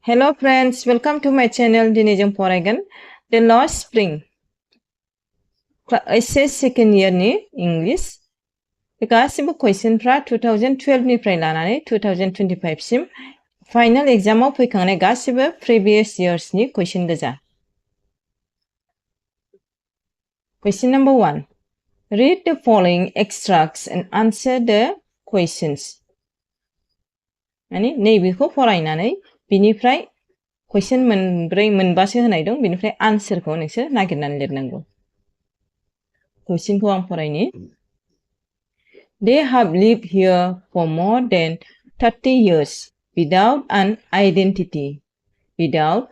Hello friends, welcome to my channel. Dini जों फरायगोन The Lost Spring. Ahsec second year नि English. बे गासिबो क्वेश्चनफ्रा 2012 निफ्राय लानानै 2025 सिम फाइनल एग्जामाव फैखांनाय गासिबो प्रिभियास इयार्स नि क्वेश्चन गोजा. Question number 1. Read the following extracts and answer the questions. माने नैबेखौ फरायनानै बिनिफ्राय क्वेश्चन मोनबासो होनाय दं बिनिफ्राय आन्सारखौ नोंसोर नागिरनानै लिरनांगौ. क्वेश्चनखौ आं फरायनि. They have lived here for more than 30 years without an identity, without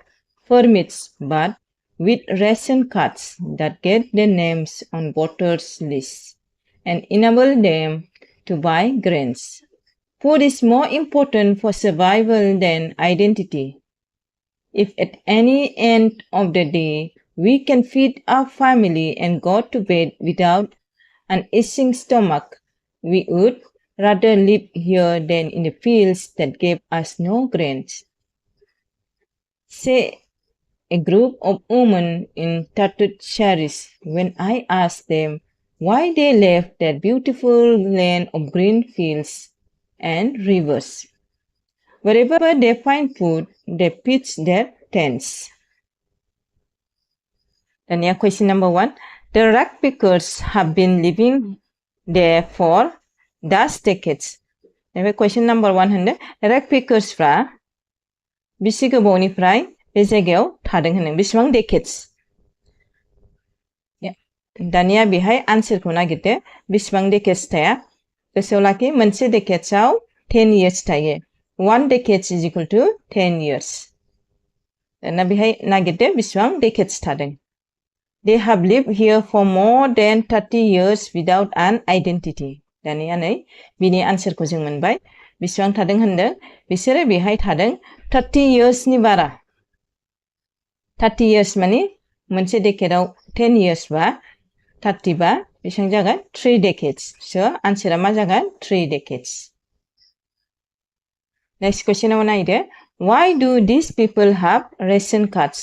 permits, but with ration cards that get their names on voters' lists and enable them to buy grains. Food is more important for survival than identity. If at any end of the day we can feed our family and go to bed without an itching stomach, we would rather live here than in the fields that gave us no grains. Say a group of women in tattered saris when I asked them why they left that beautiful land of green fields and rivers. Wherever they find food, they pitch their tents. Then yeah, question number 1. The rag pickers have been living there for decades. Then question number 100. Rag pickers फ्रा बेसे गोबावनिफ्राय बे जायगायाव थादों होनदों बेसेबां decades. दानिया बेहाय आन्सारखौ नागिरदो बेसेबां decades थाया गोसोआव लाखि मोनसे decadesआव 10 years थायो. 1 decade is equal to 10 years. दाना बेहाय नागिरदो बेसेबां decades थादों. They have lived here for more than 30 years without an identity. दानिया नै बिनि आन्सारखौ जों मोनबाय. बेसेबां थादों होनदों बिसोरो बेहाय थादों 30 years नि बारा. 30 years माने मोनसे decadeआव 10 years बा 30 बा बेसेबां जागोन 3 decades. So आन्सारा मा जागोन 3 decades. Next question नायदो. Why do these people have ration cards?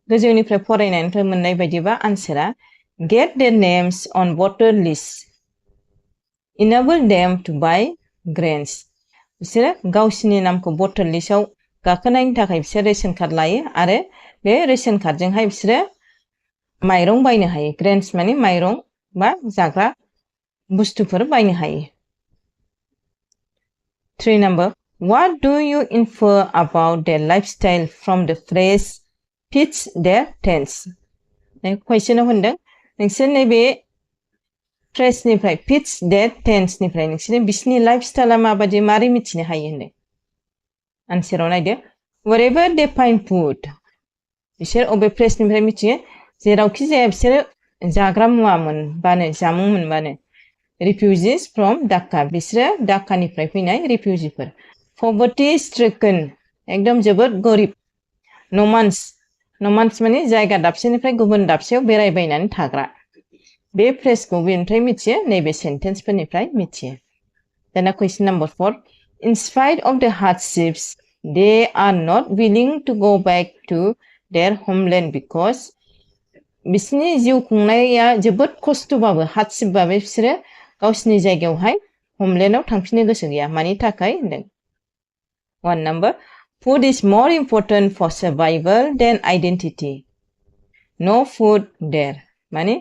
गोजौनिफ्राय फरायनायनिफ्राय मोननाय बायदिबा आन्सारा get their names on voter lists. Enable them to buy grains. बिसोरो गावसिनि नामखौ voter listआव गाखोनायनि थाखाय बिसोर रेशन कार्ड लायो आरो बे रेशन कार्डजोंहाय बिसोरो माइरं बायनो हायो. grains माने माइरं बा जाग्रा बुस्थुफोर बायनो हायो. 3 number. What do you infer about their lifestyle from the phrase pitch their tents? क्वेश्चनाव होनदों नोंसोर नैबे फ्रेसनिफ्राय pitch their tents निफ्राय नोंसोर बिसिनि लाइफस्टाइला माबायदि मारै मिथिनो हायो होनदों. आन्साराव नायदो. Wherever they find food. बिसोर अबे फ्रेसनिफ्राय मिथियो जेरावखि जाया बिसोरो जाग्रा मुवा मोनबानो जामुं मोनबानो. Refugees from Dhaka. बिसोरो ढाकानिफ्राय फैनाय रिफिउजिफोर. Poverty stricken. एकदम जोबोद गोरिब. Nomads माने जायगा दाबसेनिफ्राय गुबुन दाबसेयाव बेरायबायनानै थाग्रा. बे फ्रेसखौ बेनिफ्राय मिथियो नैबे सेन्टेन्सफोरनिफ्राय मिथियो. दाना question number 4. In spite of the hardships, they are not willing to go back to their homeland because बिसोरनि जिउ खुंनाया जोबोद खस्थबाबो हार्डशिपबाबो बिसोरो गावसिनि जायगायावहाय होमलेन्डआव थांफिननो गोसो गैया. मानि थाखाय होनदों. 1 number. Food is more important for survival than identity. No food there. माने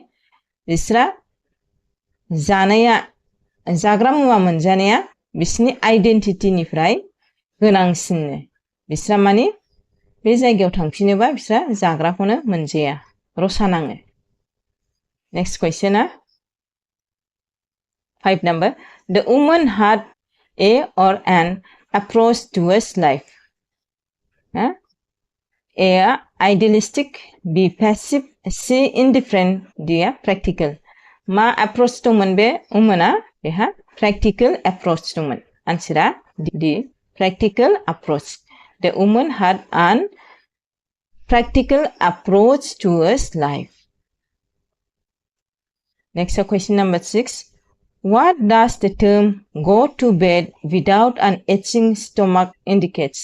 बिसोरा जानाया जाग्रा मुवा मोनजानाया बिसोरनि आइडेन्टिटिनिफ्राय गोनांसिननो. बिसोरा माने बे जायगायाव थांफिनोबा बिसोरा जाग्राखौनो मोनजाया. रसा नाङो. Next question. 5 number. The woman had a or an approach towards life. A idealistic, B passive, C indifferent, D practical. मा approach दंमोन बे womanआ बेहा practical approach दंमोन. आन्सारा D practical approach. The woman had an practical approach towards life. Next question number 6. What does the term go to bed without an itching stomach indicates?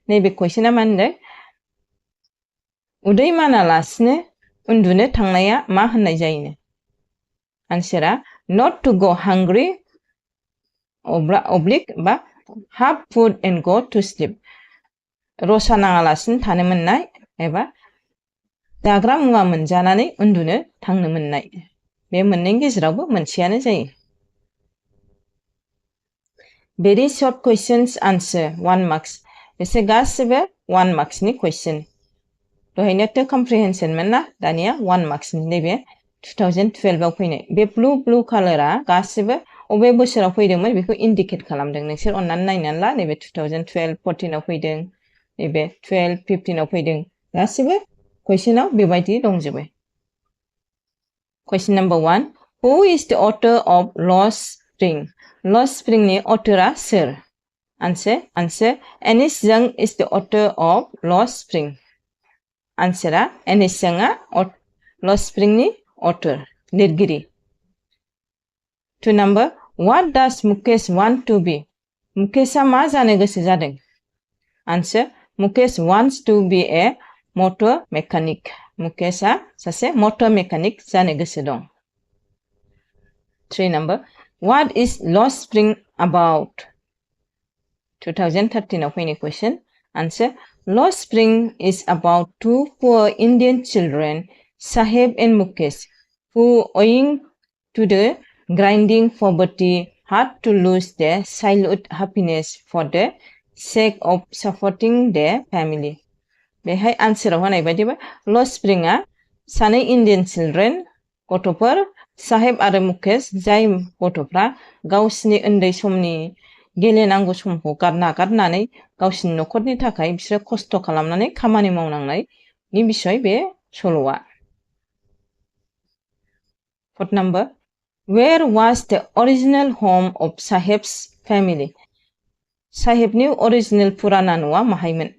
नैबे कुइसना मा होनदों उदै मानालासिनो उन्दुनो थांनाया मा होननाय जायोनो आन्सारा not to go hungry oblique बा have food and go to sleep रसा नाङालासिनो थानो मोननाय एबा जाग्रा मुवा मोनजानानै उन्दुनो थांनो मोननाय बे मोननैनि गेजेरावबो मोनसेयानो जायो Very short questions answer 1 marks बिसोर गासिबो 1 marks नि question दहायनो तो comprehension मोन ना दानिया 1 marks नि नैबे 2012 आव फैनाय बे blue कलरा गासिबो अबे बोसोराव फैदोंमोन बेखौ indicate खालामदों नोंसोर अन्नानै नायनानै ला नैबे 2012 14 आव फैदों नैबे 12 15 आव फैदों गासिबो question आव बेबायदि दंजोबो Question number 1 Who is the author of Lost Spring? Lost Spring नि author सोर Answer Anis Young is the author of Lost Spring Answer Anis Young Lost Spring नि author लिरगिरि 2 number What does Mukesh want to be? Mukesha मा जानो गोसो जादों Answer Mukesh wants to be a motor mechanic Mukesha सासे motor mechanic जानो गोसो दं 3 number What is Lost Spring about? 2013 आव फैनाय question Answer Lost Spring is about 2 poor Indian children Saheb and Mukesh who owing to the grinding poverty had to lose their childhood happiness for the sake of supporting their family बेहाय आन्साराव होनाय बायदिबा Lost Spring आ सानै Indian children गथ'फोर साहेब आरो मुकेश जाय गथ'फ्रा गावसिनि उन्दै समनि गेलेनांगौ समखौ नागारनानै गावसिनि न'खरनि थाखाय बिसोर खस्थ' खालामनानै खामानि मावनांनायनि बिसय बे सल'आ 4th number Where was the original home of Saheb's family? Sahebनि original पुराना न'आ माहायमोन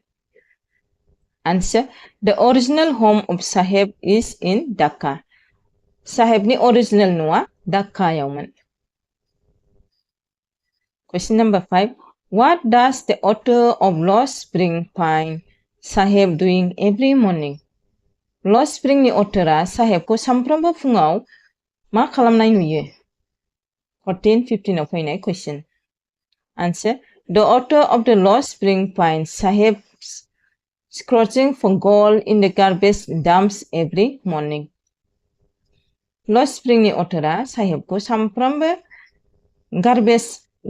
Answer The original home of Saheb is in Dhaka Sahebनि original न'आ Dhakaयावमोन Question number 5 What does the author of Lost Spring find Saheb doing every morning? Lost Spring नि authorआ साहेबखौ सानफ्रोमबो फुङाव मा खालामनाय नुयो 14-15 आव फैनाय question Answer The author of the Lost Spring finds Saheb scrounging for gold in the garbage dumps every morning. Lost Spring नि authorआ साहेबखौ सानफ्रोमबो garbage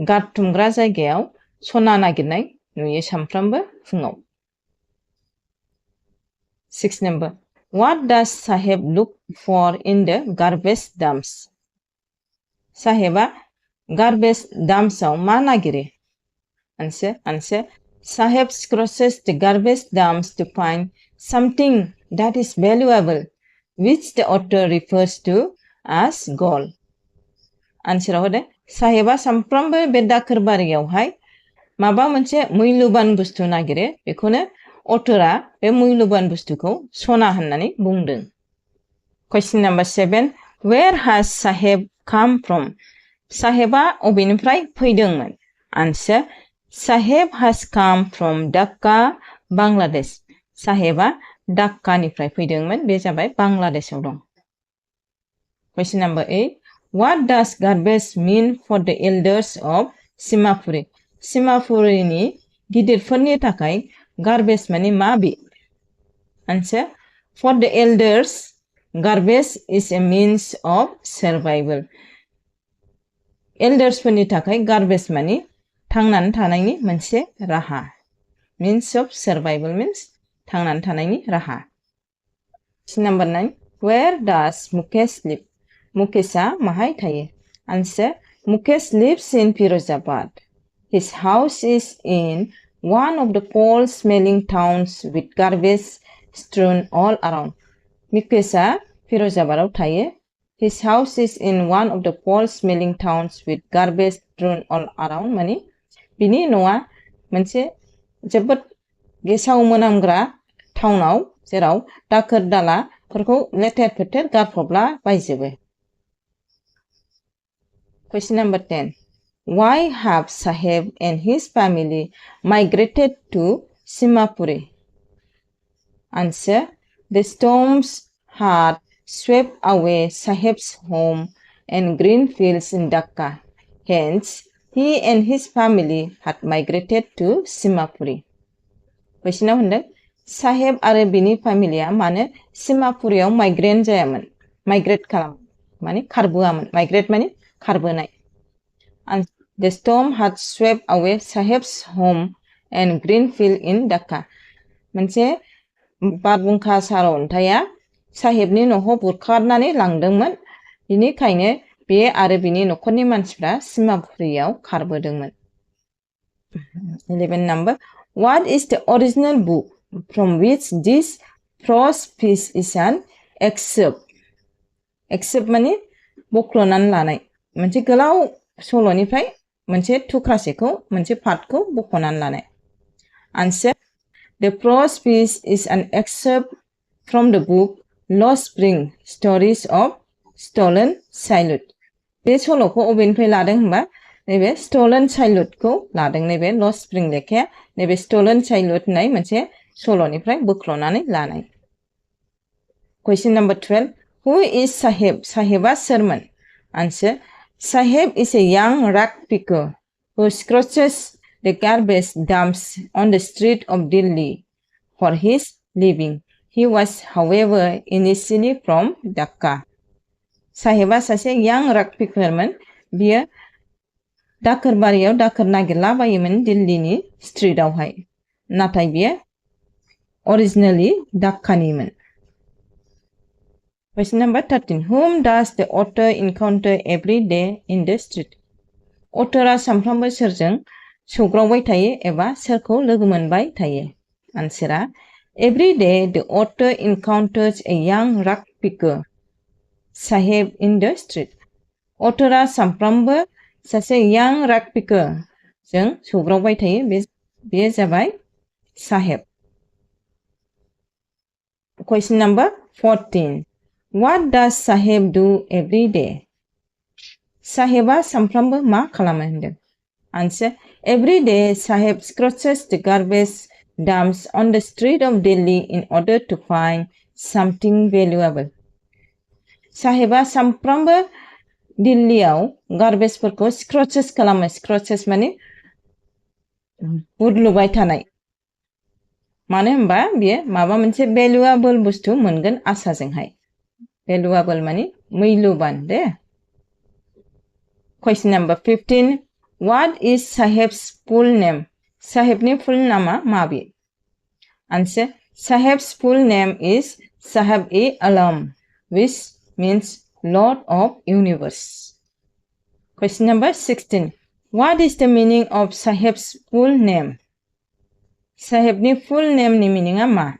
गारथुमग्रा जायगायाव सना नागिरनाय नुयो सानफ्रोमबो फुङाव 6 number What does Saheb look for in the garbage dumps? Saheba garbage dumps आव मा नागिरो Answer Saheb crosses the garbage dumps to find something that is valuable which the author refers to as gold Answer होदो साहेबा सानफ्रोमबो बे दाखोर बारियावहाय माबा मोनसे मुल्यबान बुस्थु नागिरो बेखौनो अथरा बे मुल्यबान बुस्थुखौ सना होननानै बुंदों Question number 7 Where has Saheb come from? Saheba अबेनिफ्राय फैदोंमोन Answer Saheb has come from Dhaka, Bangladesh. Saheba Dhaka-निफ्राय फैदोंमोन बे जाबाय बांलादेशआव दं Question number 8 What does garbage mean for the elders of Simapuri? Simapuriनि गिदिरफोरनि थाखाय garbage माने मा बे Answer For the elders garbage is a means of survival Elders फोरनि थाखाय garbage माने थांनानै थानायनि मोनसे राहा means of survival means थांनानै थानायनि राहा Number 9 Where does Mukesh live? Mukesha माहाय थायो Answer Mukesh lives in Firozabad. His house is in one of the foul-smelling towns with garbage strewn all around. Mukesha Firozabadआव थायो His house is in one of the foul-smelling towns with garbage strewn all around माने बिनि न'आ मोनसे जोबोद गेसाव मोनामग्रा टाउनाव जेराव दाखोर दालाफोरखौ लेथेर फेथेर गारफबला बायजोबो Question number 10. Why have Saheb and his family migrated to Simapuri? Answer. The storms had swept away Saheb's home and green fields in Dhaka. Hence, he and his family had migrated to Simapuri. Question होनदों साहेब आरो बिनि फेमिलिया मानो सिमापुरियाव migrate खालाम माने खारबोआमोन migrate माने खारबोनाय and the storm had swept away Saheb's home and green field in Dhaka मोनसे बारहुंखा सारअन्थाइया साहेबनि न'खौ बुखारनानै लांदोंमोन बिनिखायनो बे आरो बिनि न'खरनि मानसिफ्रा सिमापुरियाव खारबोदोंमोन 11 number What is the original book from which this prose piece is an excerpt? Excerpt माने बख्ल'नानै लानाय मोनसे गोलाव सल'निफ्राय मोनसे थुख्रासेखौ मोनसे पार्टखौ बख'नानै लानाय Answer The prose piece is an excerpt from the book Lost Spring Stories of Stolen Childhood. बे सल'खौ अबेनिफ्राय लादों होनबा नैबे Stolen Childhoodखौ लादों नैबे Lost Spring लेखाया नैबे Stolen Childhood होननाय मोनसे सल'निफ्राय बोख्ल'नानै लानाय Question number 12 Who is Saheb? Saheba सोरमोन? Answer Saheb is a young rag picker who scratches the garbage dumps on the street of Delhi for his living. He was, however, initially from Dhaka. Saheba सासे young rag pickerमोन बियो दाखोरबारियाव दाखोर नागिरलाबायोमोन दिल्लीनि स्ट्रीटआवहाय नाथाय बियो originally Dhakkaniमोन Question number 13 Whom does the author encounter every day in the street? Authorआ सानफ्रोमबो सोरजों सौग्रावबाय थायो एबा सोरखौ लोगो मोनबाय थायो Answerआ Every day the author encounters a young rag picker Saheb in the street Authorआ सानफ्रोमबो सासे young rag picker जों सौग्रावबाय थायो बे जाबाय Saheb Question number 14 What does Saheb do every day? Saheba सानफ्रोमबो मा खालामो होनदों Answer Every day Saheb scratches the garbage dumps on the street of Delhi in order to find something valuable. Saheba सानफ्रोमबो दिल्लीयाव गार्बेजफोरखौ स्क्रचेस खालामो scratches माने बुरलुबाय थानाय मानो होनबा बियो माबा मोनसे भेलुएबल बुस्थु मोनगोन आसाजोंहाय भेलुएबल माने मैलुबान दे Question number 15 What is Saheb's full name? Sahebनि full नामा माबे Answer Saheb's full name is Saheb-e-Alam which means Lord of Universe. Question number 16. What is the meaning of Saheb's full name? Sahebनि full name ni meaning ma?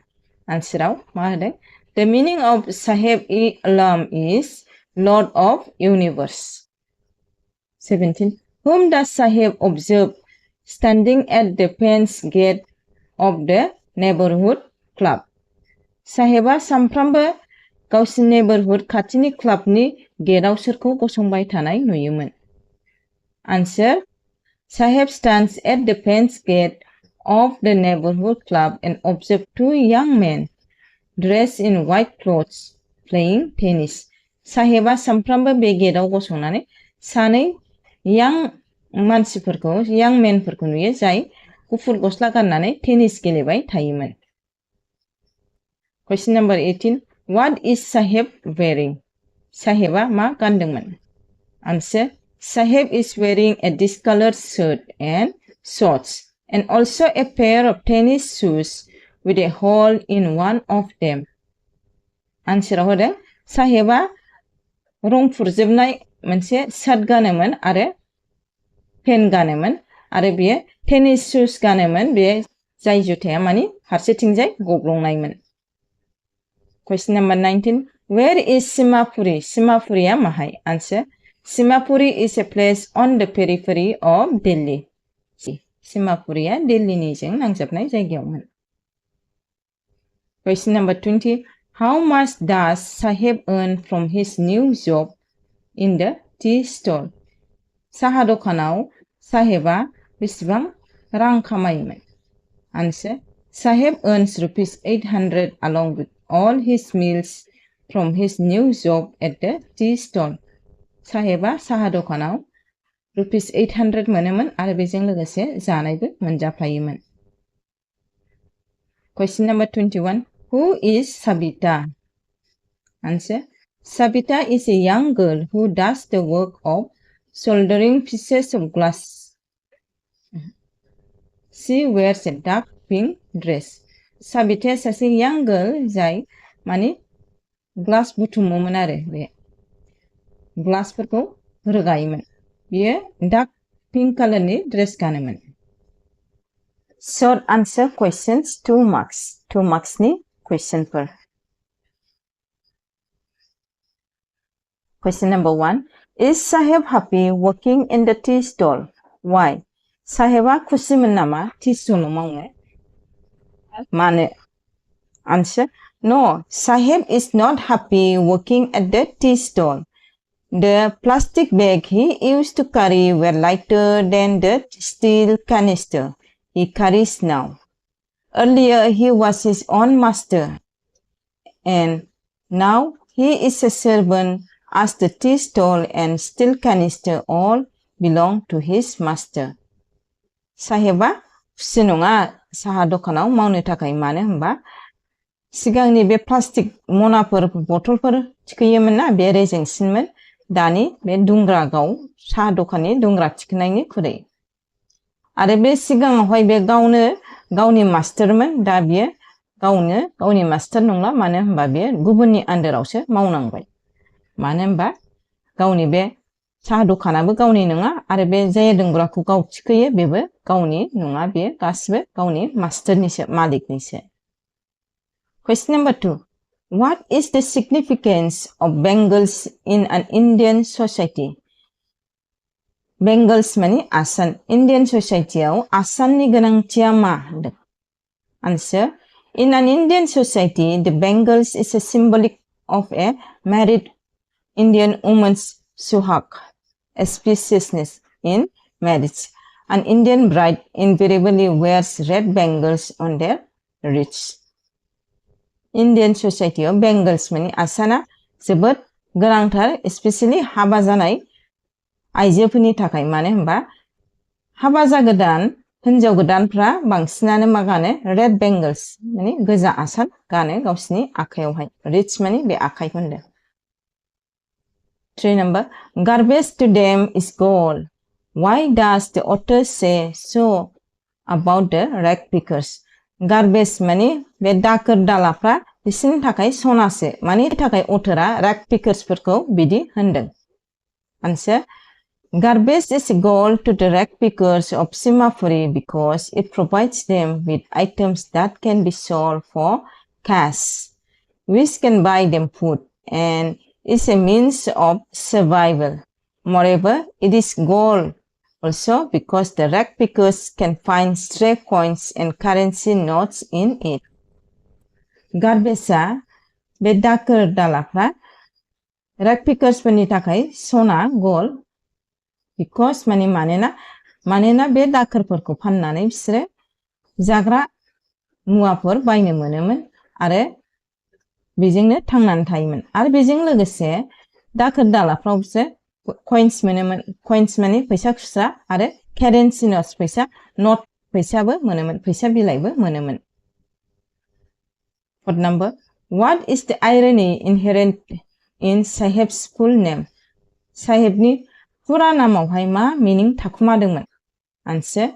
Answer ma hoदों The meaning of Saheb-e-Alam is Lord of Universe. 17. Whom does Saheb observe standing at the fence gate of the neighborhood club? Saheba सानफ्रोमबो गावसिनि neighbourhood खाथिनि क्लाबनि गेटआव सोरखौ गसंबाय थानाय नुयोमोन Answer Saheb stands at the fence gate of the neighborhood club and observes two young men dressed in white clothes playing tennis. Saheba सानफ्रोमबो बे गेटआव गसंनानै सानै young मेनफोरखौ नुयो जाय गुफुर गस्ला गाननानै टेनिस गेलेबाय थायोमोन Question number 18 What is Saheb wearing? Saheba मा गानदोंमोन? Answer Saheb is wearing a discolored shirt and shorts and also a pair of tennis shoes with a hole in one of them. Answer होदों Saheba रं फुरजोबनाय मोनसे shirt गानोमोन आरो PAN गानोमोन आरो बियो टेनिस शुज गानोमोन बे जाय जुथाया माने फारसेथिंजाय गब्लंनायमोन Question number 19 Where is Simapuri? Simapuriया माहाय? Answer Simapuri is a place on the periphery of Delhi. Simapuriया दिल्लीनिजों नांजाबनाय जायगायावमोन Question number 20 How much does Saheb earn from his new job in the tea stall? साहा दखानाव साहेबा बेसेबां रां खामायोमोन? Answer. Saheb earns rupees 800 along with all his meals from his new job at the tea stall. साहेबा साहा दखानाव rupees 800 मोनोमोन आरो बेजों लोगोसे जानायबो मोनजाफायोमोन. Question number 21. Who is Sabita? Answer. Sabita is a young girl who does the work of soldering pieces of glass. She wears a dark pink dress. Sabita सासे young girl जाय माने ग्लास बुथुमोमोन आरो बे ग्लासफोरखौ रोगायोमोन. बियो डार्क पिंक कालारनि dress गानोमोन. Short answer questions 2 marks. 2 marksनि questionफोर. Question number 1. Is Saheb happy working in the tea stall? Why? साहेबा खुसिमोन नामा टी स्टलाव मावनो? मानो? Answer. No, Saheb is not happy working at the tea stall. The plastic bag he used to carry were lighter than the steel canister he carries now. Earlier he was his own master, and now he is a servant, as the tea stall and steel canister all belong to his master. साहेबा खुसि नङा साहा दखानाव मावनो थाखाय. मानो होनबा सिगांनि बे प्लास्टिक मनाफोर बथलफोर थिखोयोमोन ना, बे रेजेंसिनमोन. दानि बे दुंग्रा गाव साहा दखाननि दुंग्रा थिखोनायनि खुरै. आरो बे सिगाङावहाय बे गावनो गावनि मास्टारमोन. दा बियो गावनि मास्टार नंला. मानो होनबा बियो गुबुननि आन्दारावसो मावनांबाय. मानो होनबा गावनि बे साहा दखानाबो गावनि नङा आरो बे जाय दुंग्राखौ गाव थिखोयो बेबो गावनि नङा. बेयो गासिबो गावनि मास्टारनिसो, मालिकनिसो. Question number 2. What is the significance of bangles in an Indian society? Bangles माने आसान. Indian societyयाव आसाननि गोनांथिया मा? Answer. In an Indian society, the bangles is a symbolic of a married Indian woman's suhag, auspiciousness in marriage. An Indian bride invariably wears red bangles on their wrists. Indian society of bangles माने आसाना जोबोद गोनांथार, specially हाबा जानाय आइजोफोरनि थाखाय. मानो होनबा हाबा जागोदान हिनजाव गोदानफ्रा बांसिनानो मा गानो? रेड बेंगल्स माने गोजा आसान गानो गावसिनि आखायावहाय. रिच माने बे आखाइखौ होनदों. 3 number. Garbage to them is gold. Why does the author say so about the rag pickers? Garbage माने बे दाखोर दालाफ्रा बिसोरनि थाखाय सनासो. मानि थाखाय अथरा rag pickers फोरखौ बिदि होनदों? Answer. Garbage is gold to the rag pickers of Simapuri because it provides them with items that can be sold for cash, which can buy them food, and is a means of survival. Moreover, it is gold also because the rag pickers can find stray coins and currency notes in it. Garbage-a बे दाखोर दालाफ्रा rag pickers फोरनि थाखाय सना, gold, because मानोना बे दाखोरफोरखौ फाननानै बिसोरो जाग्रा मुवाफोर बायनो मोनोमोन आरो बेजोंनो थांनानै थायोमोन. आरो बेजों लोगोसे दाखोर दालाफ्राव बिसोर कइन्स मोनोमोन. कइन्स माने फैसा खुस्रा आरो कारेन्सि नट्स फैसा नट फैसाबो मोनोमोन, फैसा बिलाइबो मोनोमोन. 4 number. What is the irony inherent in Saheb's full name? साहेबनि फुरा नामावहाय मा मिनिं थाखुमादोंमोन? Answer.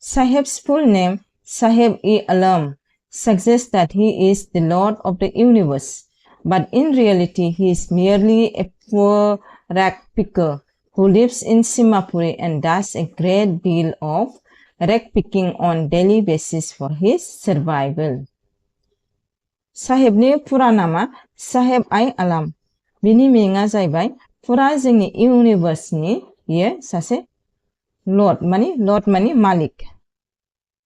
Saheb's full name, Saheb-e-Alam, suggests that he is the Lord of the universe, but in reality he is merely a poor rag picker who lives in Simapuri and does a great deal of rag picking on daily basis for his survival. साहेबनि फुरा नामा साहेब-i-आलाम. बिनि मिनिङा जाहैबाय फुरा जोंनि इउनिभार्सनि बियो सासे lord माने मालिक.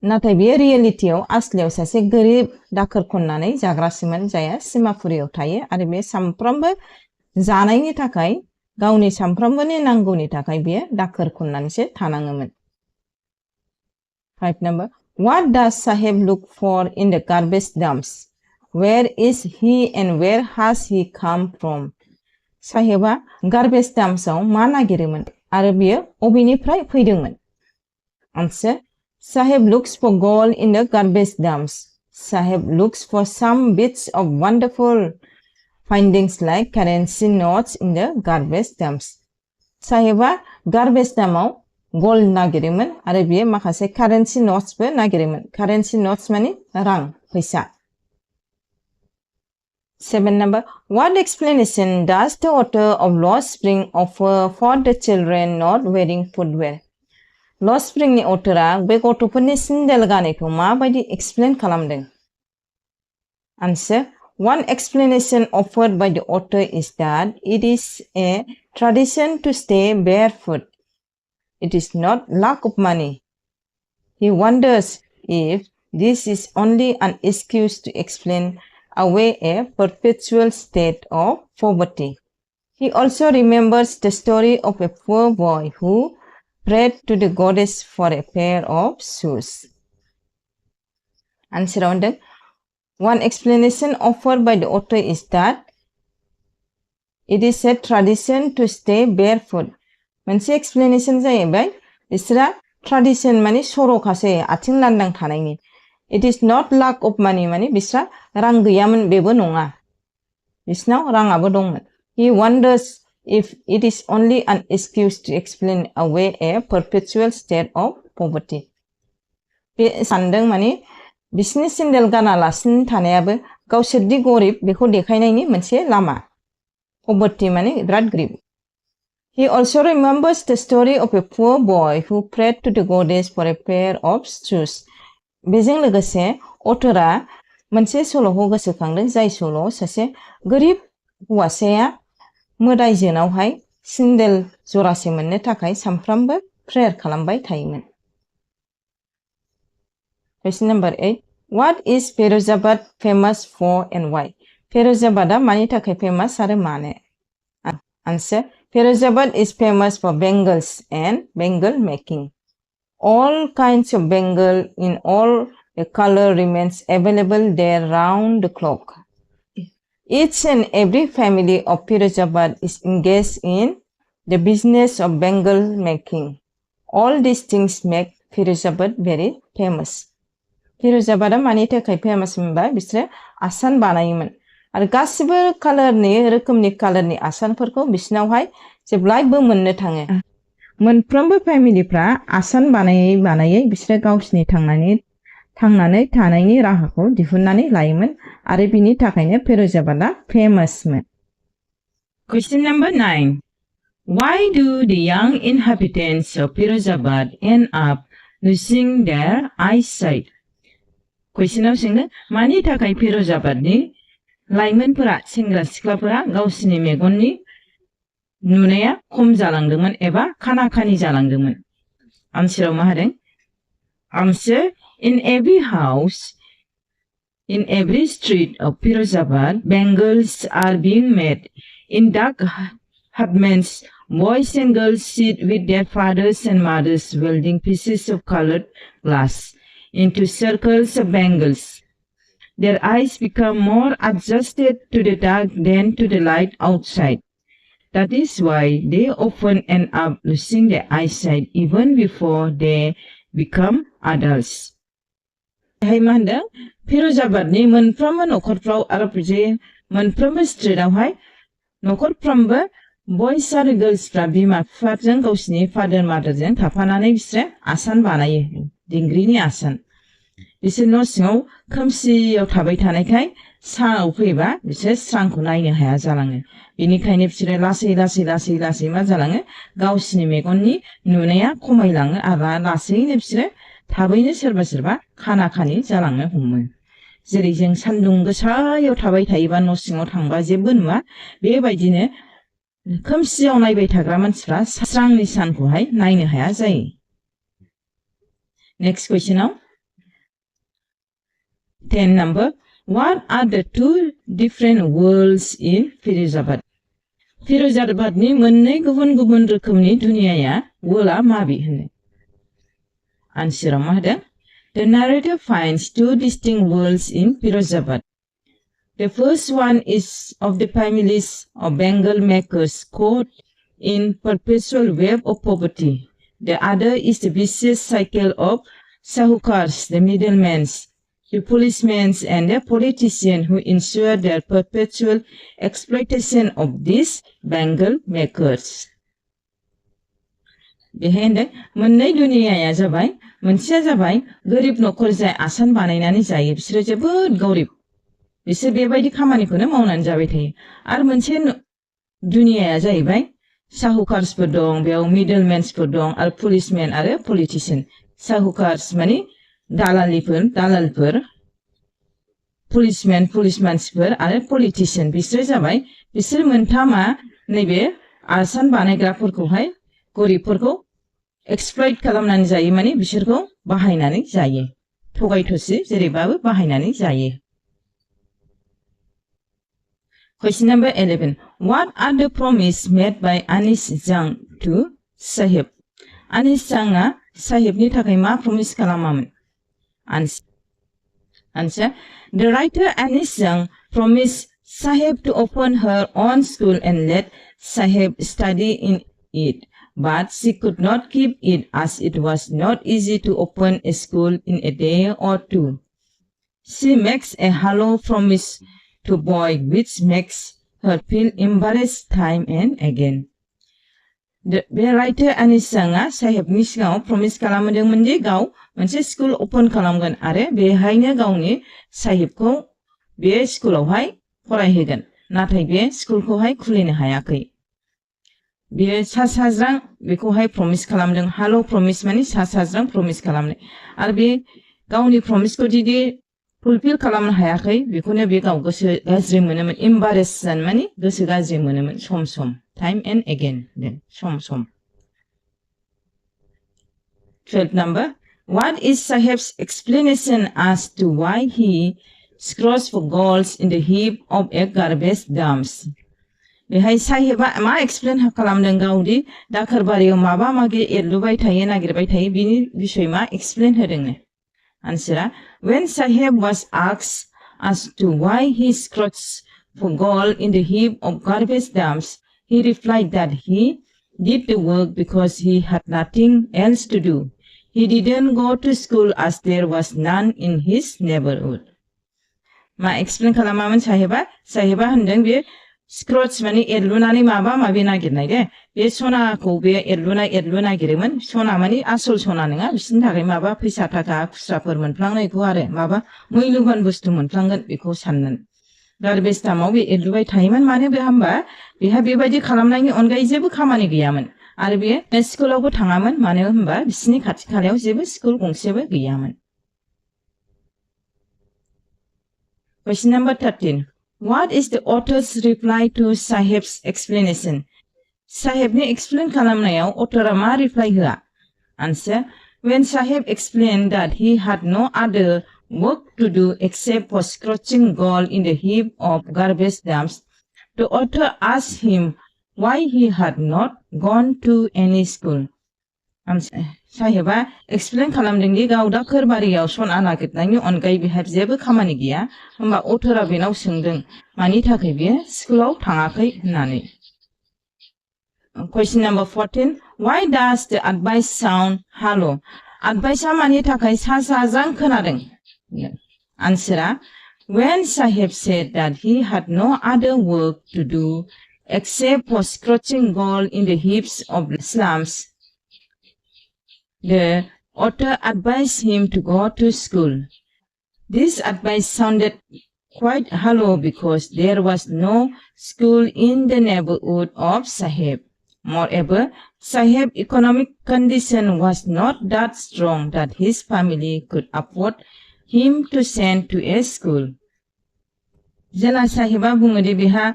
नाथाय बियो रियेलिटियाव आसलियाव सासे गोरिब दाखोर खननानै जाग्रासोमोन जाया सिमापुरियाव थायो आरो बे सामफ्रामबो जानायनि थाखाय गावनि सानफ्रोमबोनि नांगौनि थाखाय बियो दाखोर खननानैसो थानाङोमोन। 5 number. What does Sahib look for in the garbage dumps? Where is he and where has he come from? साहेबा गार्बेज डाम्पसआव मा नागिरोमोन आरो बियो अबेनिफ्राय फैदोंमोन? Answer. Sahib looks for gold in the garbage dumps. Sahib looks for some bits of wonderful findings like currency notes in the garbage dumps. साहेबा garbage डाम्पआव gold नागिरोमोन आरो बियो माखासे कारेन्सि नट्सबो नागिरोमोन। कारेन्सि नट्स माने रां फैसा। 7 number. What explanation does the author of Lost Spring offer for the children not wearing footwear? Lost Spring नि authorआ बे गथ'फोरनि सेन्देल गानैखौ माबायदि एक्सप्लेन खालामदों? Answer. One explanation offered by the author is that it is a tradition to stay barefoot. It is not lack of money. He wonders if this is only an excuse to explain away a perpetual state of poverty. He also remembers the story of a poor boy who prayed to the goddess for a pair of shoes. Answer on the one explanation offered by the author is that it is a tradition to stay barefoot. मोनसे explanation जाहैबाय बिसोरा tradition माने सर'खासै आथिं लांदां थानायनि। It is not lakh of मानि माने बिसोरा रां गैयामोन बेबो नङा, बिसोरनाव राङाबो दंमोन। He wonders if it is only an excuse to explain away a perpetual state of poverty. बे सानदों माने बिसोरनि सेन्देल गानालासिनो थानायाबो गावसोरदि गरिब बेखौ देखायनायनि मोनसे लामा। पभार्टी माने बिराद गरिब। He also remembers the story of a poor boy who prayed to the goddess for a pair of shoes. बेजों लोगोसे अथरा मोनसे सल'खौ गोसोखांदों जाय सल'आव सासे गोरिब हौवासाया मोदायजोनावहाय सेन्देल जरासे मोननो थाखाय सानफ्रामबो प्रेयार खालामबाय थायोमोन। Question number 8. What is Firozabad famous for and why? Firozabadआ मानि थाखाय फेमास आरो मानो? Answer. Firozabad is famous for bangles and bangle making. All kinds of bangle in all the color remains available there round the clock. Each and every family of Firozabad is engaged in the business of bangle making. All these things make Firozabad very famous. Firozabadआ मानि थाखाय famous होनबा बिसोरो आसान बानायोमोन आरो गासिबो कालारनि रोखोमनि कालारनि आसानफोरखौ बिसिनावहाय जेब्लायबो मोननो थाङो। मोनफ्रोमबो फेमिलिफ्रा आसान बानायै बानायै बिसोरो गावसिनि थांनानै थानायनि राहाखौ दिहुननानै लायोमोन आरो बिनि थाखायनो फिरोजाबादआ फेमासमोन। Question number 9. Why do the young inhabitants of Firozabad end up losing their eyesight? Questionआव सोंनो मानि थाखाय फिरोजाबादनि लाइमोनफोरा सेंग्रा सिख्लाफोरा गावसिनि मेगननि नुनाया खम जालांदोंमोन एबा खाना खानि जालांदोंमोन? आन्साराव मा होदों? Answer. In every house, in every street of Firozabad, bangles are being made. In dark hutments, boys and girls sit with their fathers and mothers welding pieces of colored glass into circles of bangles. Their eyes become more adjusted to the dark than to the light outside. That is why they often end up losing their eyesight even before they become adults. फिरोजाबादनि मोनफ्रोमबो नखरफ्राव आरो मोनफ्रोमबो स्ट्रीटआवहाय नखरफ्रोमबो बयस आरो गर्ल्सफ्रा बिमा बिफाजों गावसिनि father मादारजों थाफानानै बिसोरो आसान बानायो, दिंग्रिनि आसान। बिसोर न' सिङाव खोमसियाव थाबाय थानायखाय सानाव फैबा बिसोर स्रांखौ नायनो हाया जालाङो। बेनिखायनो बिसोरो लासै मा जालाङो? गावसिनि मेगननि नुनाया खमायलाङो आरो लासैनो बिसोरो थाबैनो सोरबा खाना खानि जालांनो हमो। जेरै जों सान्दुं गोसायाव थाबाय थायोबा न' सिङाव थांबा जेबो नुवा, बेबायदिनो खोमसियाव नायबाय थाग्रा मानसिफ्रा स्रांनि सानखौहाय नायनो हाया जायो। नेक्स्ट क्वेश्चनाव 10 number. What are the two different worlds in Firozabad? फिरोजाबादनि मोननै गुबुन गुबुन रोखोमनि दुनियाया वर्ल्डआ माबे होनो आन्साराव मा होदों The narrator finds two distinct worlds in Firozabad. The first one is of the families of Bengal makers caught in perpetual web of poverty. The other is the vicious cycle of sahukars, the middlemen, the policemen, and the politicians who ensure their perpetual exploitation of these Bengal makers. बेहायनो मोननै दुनियाया जाबाय मोनसेया जाबाय गोरिब नखर जाय आसान बानायनानै जायो बिसोरो जोबोद गोरिब बिसोर बेबायदि खामानिखौनो मावनानै जाबाय थायो आरो मोनसे दुनियाया जाहैबाय साहुकार्सफोर दं बेयाव मिडलमेन्सफोर दं आरो पुलिसमेन आरो पलिटिशियन साहुकार्स माने दालालफोर पुलिसमेन्सफोर आरो पलिटिशियन बिसोर जाबाय बिसोर मोनथामा नैबे आसान बानायग्राफोरखौहाय गरिबफोरखौ एक्सप्लॉइट खालामनानै जायो माने बिसोरखौ बाहायनानै जायो थगाय थसि जेरैबाबो बाहायनानै जायो Question number 11 What are the promises made by Ahsec to Sahib Ahsecआ साहिबनि थाखाय मा प्रमिस खालामामोन Answer The writer Ahsec promised Sahib to open her own school and let Sahib study in it But she could not keep it as it was not easy to open a school in a day or two. She makes a hollow promise to boy which makes her feel embarrassed time and again. The writer Ahsecआ साहेबनि सिगाङाव promise खालामदोंमोन दि गाव मोनसे school open खालामगोन आरो बेहायनो गावनि साहिबखौ बे स्कुलावहाय फरायहोगोन नाथाय बे स्कुलखौहाय खुलिनो हायाखै बेयो साज्रां बेखौहाय प्रमिस खालामदों हालो प्रमिस माने साज्रां प्रमिस खालामनाय आरो बे गावनि प्रमिसखौ जुदि फुलफिल खालामनो हायाखै बेखौनो बे गाव गोसो गाज्रि मोनोमोन एम्बारेस जानो माने गोसो गाज्रि मोनोमोन some time and again some 12 number What is Sahib's explanation as to why he scrounges for gold in the heap of a garbage dumps बेहाय साहिबा मा एक्सप्लेन खालामदों गावदि दाखोरबारियाव माबा माबि एरलुबाय थायो नागिरबाय थायो बिनि बिषय मा explain होदोंनो आन्सारा When Sahib was asked as to why he scrounged for gold in the heap of garbage dumps, he replied that he did the work because he had nothing else to do. He didn't go to school as there was none in his neighborhood. मा explain खालामामोन साहिबा होनदों बे scratch माने एरलुनानै माबा माबि नागिरनाय दे बे सनाखौ बे एरलु नागिरोमोन सना माने आसल सना नङा बिसोरनि थाखाय माबा फैसा थाखा खुस्राफोर मोनफ्लांनायखौ आरो माबा मैलुबान बुस्थु मोनफ्लांगोन बेखौ साननानै गार्बेज दामाव बे एरलुबाय थायोमोन मानो बे होमबा बेहा बेबायदि खालामनायनि अनगायै जेबो खामानि गैयामोन आरो बे स्कुलावबो थाङामोन मानो होमबा बिसोरनि खाथि खालायाव जेबो स्कुल गंसेबो गैयामोन Question number 13 What is the author's reply to Sahib's explanation? Sahibni explain खालामनायाव authorआ मा reply होआ? Answer When Sahib explained that he had no other work to do except for scratching gold in the heap of garbage dumps, the author asked him why he had not gone to any school. साहिबा explain खालामदों दि गाव दाखोरबारियाव सना नागिरनायनि अनगायै बेहा जेबो खामानि गैया होमबा अथरा बेनाव सोंदों मानि थाखाय बियो स्कुलाव थाङाखै होननानै Question number 14 Why does the advice sound hollow? Adviceआ मानि थाखाय साज्रां खोनादों Answerआ When Sahib said that he had no other work to do except for scratching gold in the heaps of slums The author advised him to go to school. This advice sounded quite hollow because there was no school in the neighborhood of Sahib. Moreover, Sahib's economic condition was not that strong that his family could afford him to send to a school. जेला साहिबा बुङो दि बेहा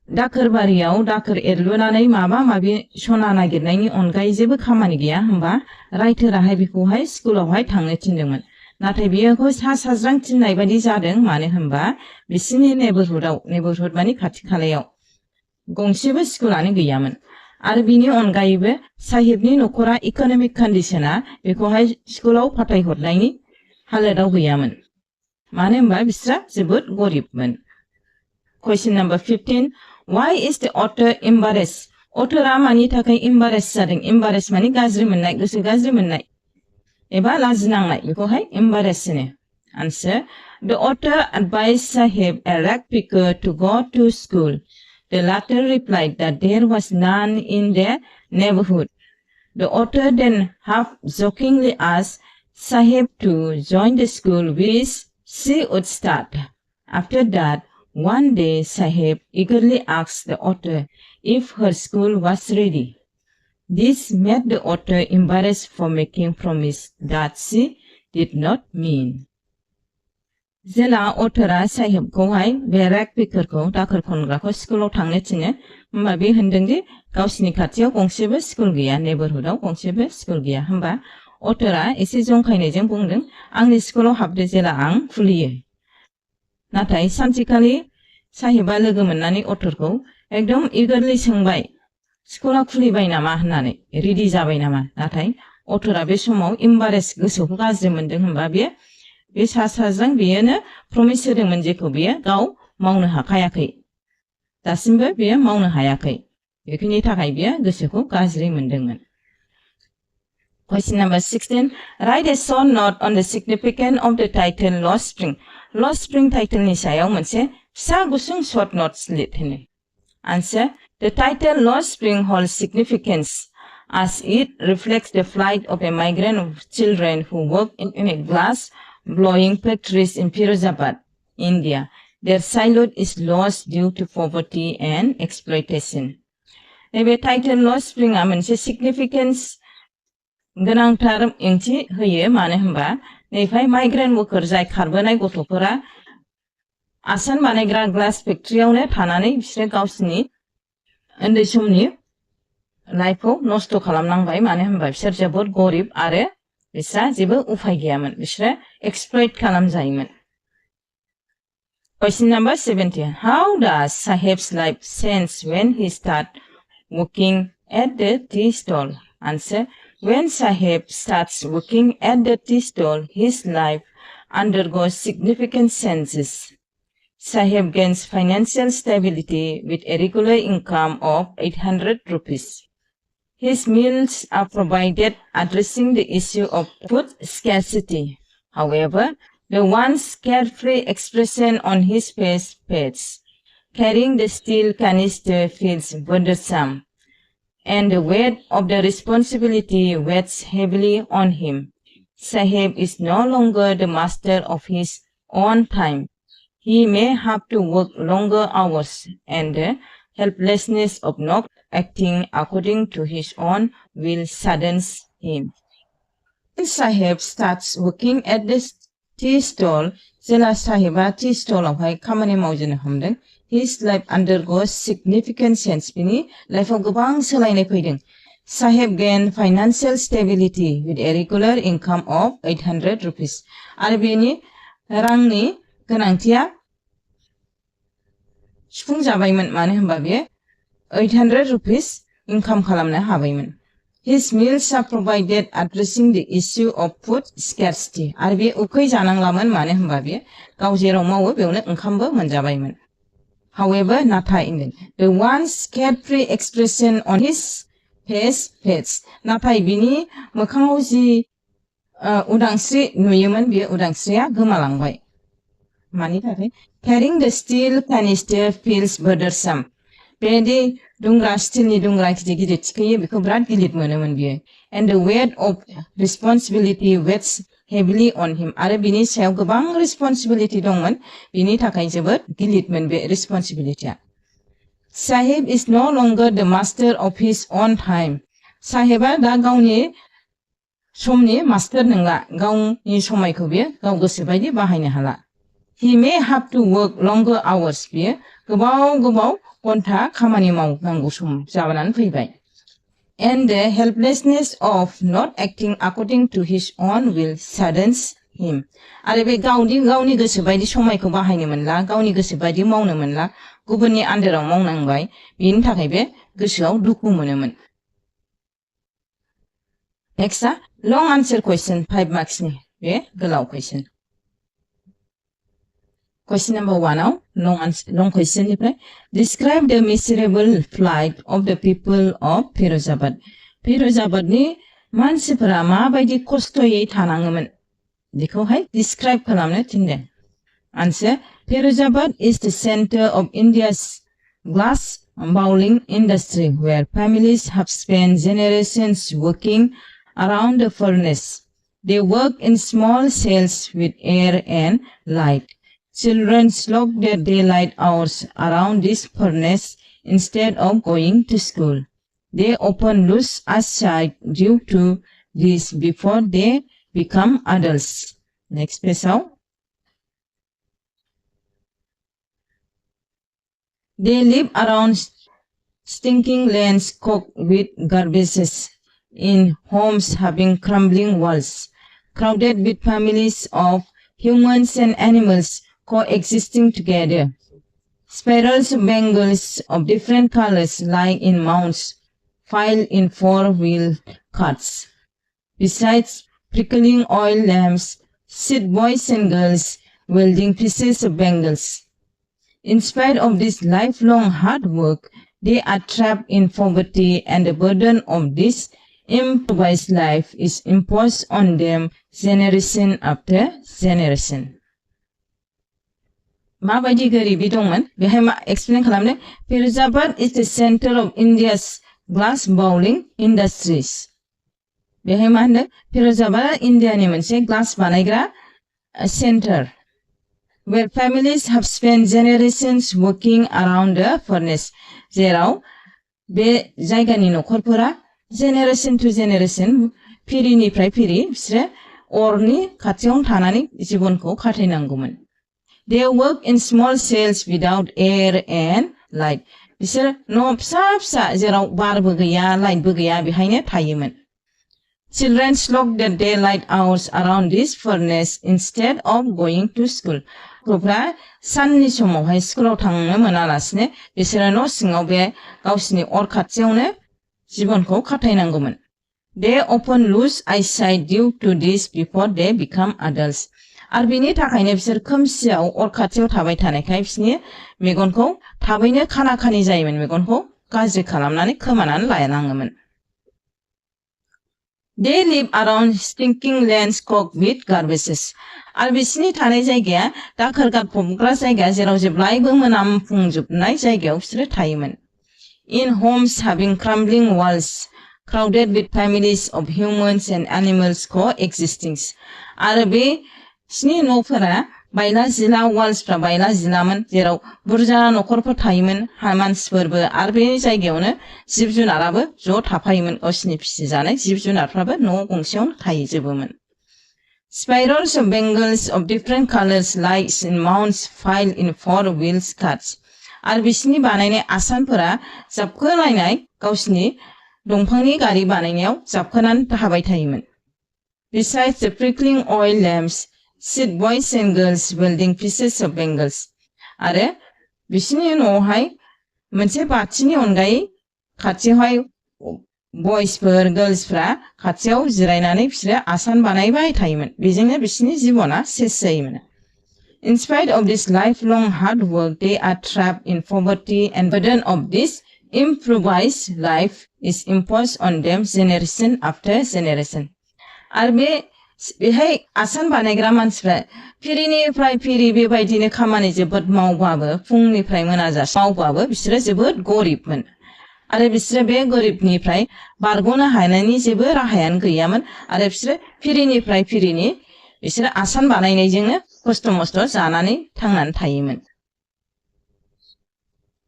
दाखोरबारियाव दाखोर एरलुनानै माबा माबि सना नागिरनायनि अनगायै जेबो खामानि गैया होमबा राइटराहाय बेखौहाय स्कुलावहाय थांनो थिनदोंमोन नाथाय बेखौ साज्रां थिननाय बायदि जादों मानो होनबा बिसिनि नेबरहुड माने खाथि खालायाव गंसेबो स्कुलानो गैयामोन आरो बिनि अनगायैबो साहिबनि नखरा इकोनमिक कन्डिशना बेखौहाय स्कुलाव फाथायहरनायनि हालोदाव गैयामन मानो होनबा बिस्रा जोबोद गरिबमोन Question number 15 Why is the author embarrassed? Authora मानि थाखाय embarrassed जादों embarrassed मानि गाज्रि मोननाय गोसो गाज्रि मोननाय एबा लाजिनांनाय बेखौहाय embarrassed होनो Answer The author advised Sahib a rag picker to go to school. The latter replied that there was none in their neighborhood. The author then half-jokingly asked Sahib to join the school which she would start. After that, one day Sahib eagerly asked the author if her school was ready. This made the author embarrassed for making promise that she did not mean. जेला अथरा साहिबखौहाय बे rag पिकारखौ दाखोर खनग्राखौ स्कुलाव थांनो थिनो होमबा बे होनदों दि गावसिनि खाथियाव गंसेबो स्कुल गैया नेबरहुडआव गंसेबो स्कुल गैया होमबा अथरा एसे जंखायनायजों बुंदों आंनि स्कुलाव हाबदो जेला आं खुलियो नाथाय सानसेखालि साहिबा लोगो मोननानै अथरखौ एकदम इगारलि सोंबाय स्कुला खुलिबाय नामा होननानै रेडि जाबाय नामा नाथाय अथरा बे समाव एम्बारेस गोसोखौ गाज्रि मोनदों होमबा बे सासाजों बेयोनो प्रमिस होदोंमोन जेखौ बेयो गाव मावनो हाखायाखै दासिमबो बेयो मावनो हायाखै बेखिनि थाखाय बेयो गोसोखौ गाज्रि मोनदोंमोन Question number 16 Write a short note on the significance of the title Lost Spring Lost Spring title नि सायाव मोनसे फिसा गुसुं short notes लिरहोनो Answer The title Lost Spring holds significance as it reflects the plight of a migrant children who work in a glass blowing factories in Firozabad, India. Their childhood is lost due to poverty and exploitation. नैबे title lost स्प्रिंआ मोनसे सिगनिफिकेन्स गोनांथार ओंथि होयो मानो होनबा नैफाय migrant worker जाय खारबोनाय गथ'फोरा आसान बानायग्रा ग्लास फेक्ट्रियावनो थानानै बिसोर गावसिनि उन्दै समनि लाइफखौ नष्ट खालामनांबाय मानो होनबा बिसोर जोबोद गरिब आरो बिसोरा जेबो उफाय गैयामोन बिसोर exploit खालामजायोमोन Question number 17 How does Sahib's life change when he starts working at the tea stall? Answer When Sahib starts working at the tea stall, his life undergoes significant changes. Sahib gains financial stability with a regular income of 800 rupees. His meals are provided addressing the issue of food scarcity. However, the once carefree expression on his face fades. Carrying the steel canister feels burdensome, and the weight of the responsibility weighs heavily on him. Sahib is no longer the master of his own time. He may have to work longer hours, and the helplessness of not acting according to his own will saddens him. When Sahib starts working at the tea stall, जेला साहिबा tea stall आवहाय खामानि मावजेननो हमदों, his life undergoes significant change. बिनि लाइफआव गोबां सोलायनाय फैदों. Sahib gained financial stability with a regular income of 800 rupees. आरो बेनि रांनि गोनांथिया सुफुंजाबायमोन मानो होनबा बे 800 rupees income खालामनो हाबायमोन. His meals are provided addressing the issue of food scarcity. आरो बे उखै जानांलामोन मानो होनबा बे गाव जेराव मावो बेयावनो ओंखामबो मोनजाबायमोन. However, नाथाय the once carefree expression on his face fades. नाथाय बिनि मोखाङाव जि उदांस्रि नुयोमोन बे उदांस्रिया गोमालांबाय. मानि थाखाय Carrying the steel canister feels burdensome. बेदि दुंग्रा स्टीलनि दुंग्रा गिदिर गिदिर थिखोयो बेखौ बिराद गिलिर मोनोमोन बियो. And the weight of responsibility weighs heavily on him. आरो बिनि सायाव गोबां responsibility दंमोन बिनि थाखाय जोबोद गिलिरमोन बे responsibilityया. Sahib is no longer the master of his own time. साहिबा दा गावनि समनि मास्टार नंला गावनि समायखौ बियो गाव गोसोबायदि बाहायनो हाला. He may have to work longer hours. बियो गोबाव घन्टा खामानि मावनांगौ सम जानानै फैबाय. And the helplessness of not acting according to his own will saddens him. आरो बे गावनि गोसोबायदि समायखौ बाहायनो मोनला गावनि गोसोबायदि मावनो मोनला गुबुननि आन्दाराव मावनांबाय बेनि थाखाय बे गोसोआव दुखु मोनोमोन नेक्स्ट लं आन्सार क्वेश्चन 5 मार्क्सनि बे गोलाव question Question number 1 long question निफ्राय Describe the miserable plight of the people of Firozabad. फिरोजाबादनि मानसिफोरा माबायदि खस्थयै थानाङोमोन बेखौहाय describe खालामनो थिनदों. Answer Firozabad is the center of India's glass bowling industry where families have spent generations working around the furnace. They work in small cells with air and light. Children slog their daylight hours around this furnace instead of going to school. They often lose eyesight due to this before they become adults. Next page out. They live around stinking lanes cooked with garbages in homes having crumbling walls, crowded with families of humans and animals coexisting together. Spirals of bangles of different colors lie in mounds, piled in four-wheeled carts. Besides prickling oil lamps, sit boys and girls wielding pieces of bangles. In spite of this lifelong hard work, they are trapped in poverty, and the burden of this improvised life is imposed on them generation after generation. माबायदि गरिबी दंमोन बेहाय मा explain खालामदों Firozabad is the center of India's glass bowling industries. बेहाय मा होनदों Firozabad इन्डियानि मोनसे ग्लास बानायग्रा centre where families have spent generations working around the furnace. जेराव बे जायगानि नखरफोरा generation to generation फिरिनिफ्राय फिरि बिसोरो अरनि खाथियाव थानानै जिबनखौ खाथायनांगौमोन. They work in small cells without air and light. बिसोर न' फिसा फिसा जेराव बारबो गैया लाइटबो गैया बेहायनो थायोमोन. Children slog their daylight hours around this furnace instead of going to school. गथ'फ्रा साननि समावहाय स्कुलाव थांनो मोनालासिनो बिसोरो न' सिङाव बे गावसिनि अर खाथियावनो जिबनखौ खाथायनांगौमोन. They often lose eyesight due to this before they become adults. आरो बिनि थाखायनो बिसोर खोमसियाव अर खाथियाव थाबाय थानायखाय बिसोरनि मेगनखौ थाबैनो खाना खानि जायोमोन मेगनखौ गाज्रि खालामनानै खोमानानै लानाङोमोन. They live around stinking lanes covered with garbages. आरो बिसोरनि थानाय जायगाया दाखोर गारफबग्रा जायगा जेराव जेब्लायबो मोनामफुंजोबनाय जायगायाव बिसोरो थायोमोन. In homes having crumbling walls, crowded with families of humans and animals coexisting. आरो बे बिसोरनि न'फोरा बायला जिला वाल्सफ्रा बायला जिलामोन जेराव बुरजा नखरफोर थायोमोन मानसिफोरबो आरो बे जायगायावनो जिब जुनाराबो ज' थाफायोमोन गावसिनि फिसिजानाय जिब जुनारफ्राबो न' गंसेयावनो थायोजोबोमोन. Spirals of bangles of different colors lie in mounds piled in four-wheeled carts. आरो बिसोरनि बानायनाय आसानफोरा जाबखोलायनाय गावसिनि दंफांनि गारि बानायनायाव जाबखोनानै थाबाय थायोमोन. Besides the prickling oil lamps, sit boys and girls wielding pieces of bangles. आरो बिसोरनि न'आवहाय मोनसे बाथिनि अनगायै खाथियावहाय बयसफोर गर्ल्सफ्रा खाथियाव जिरायनानै बिसोरो आसान बानायबाय थायोमोन. बेजोंनो बिसोरनि जिबना सेस जायोमोन. In spite of this lifelong hard work, they are trapped in poverty, and burden of this improvised life is imposed on them generation after generation. आरो बेहाय आसान बानायग्रा मानसिफ्रा फिरिनिफ्राय फिरि बेबायदिनो खामानि जोबोद मावबाबो फुंनिफ्राय मोनाजासे मावबाबो बिसोरो जोबोद गरिबमोन. आरो बिसोरो बे गरिबनिफ्राय बारग'नो हानायनि जेबो राहायानो गैयामोन आरो बिसोरो फिरिनिफ्राय फिरिनि बिसोरो आसान बानायनायजोंनो खस्थ' मस्थ' जानानै थांनानै थायोमोन.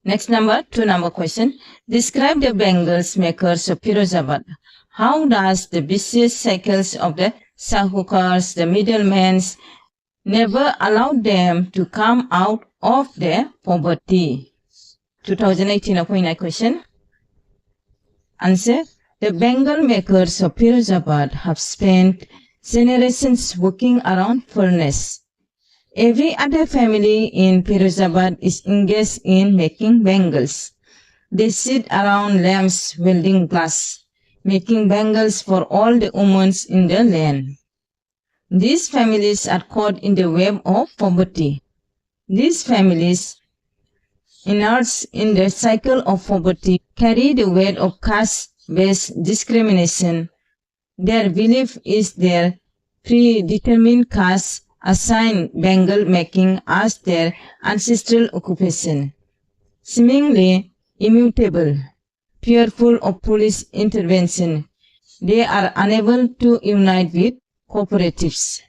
Next two number question. Describe the bangles makers of Firozabad. How does the vicious cycles of the Sahukars, the middlemen, never allowed them to come out of their poverty? 2018 appointed question. Answer. The bangle makers of Firozabad have spent generations working around furnace. Every other family in Firozabad is engaged in making bangles. They sit around lamps welding glass, making bangles for all the women in the land. These families are caught in the web of poverty. These families, immersed in the cycle of poverty, carry the weight of caste-based discrimination. Their belief is their predetermined caste assigned bangle making as their ancestral occupation. Seemingly immutable, fearful of police intervention, they are unable to unite with cooperatives.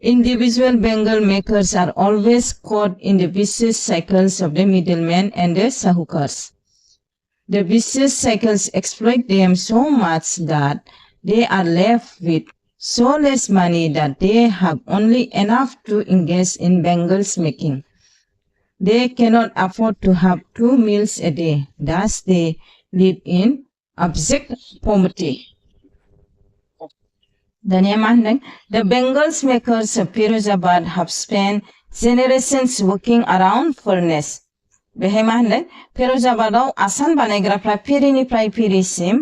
Individual bangle makers are always caught in the vicious cycles of the middlemen and the sahukars. The vicious cycles exploit them so much that they are left with so less money that they have only enough to engage in bangles making. They cannot afford to have 2 meals a day, thus they live in abject poverty. The bangles makers of Firozabad have spent generations working around furnace. बेहाय मा होनदों फिरोजाबादाव आसान बानायग्राफ्रा फिरिनिफ्राय फिरिसिम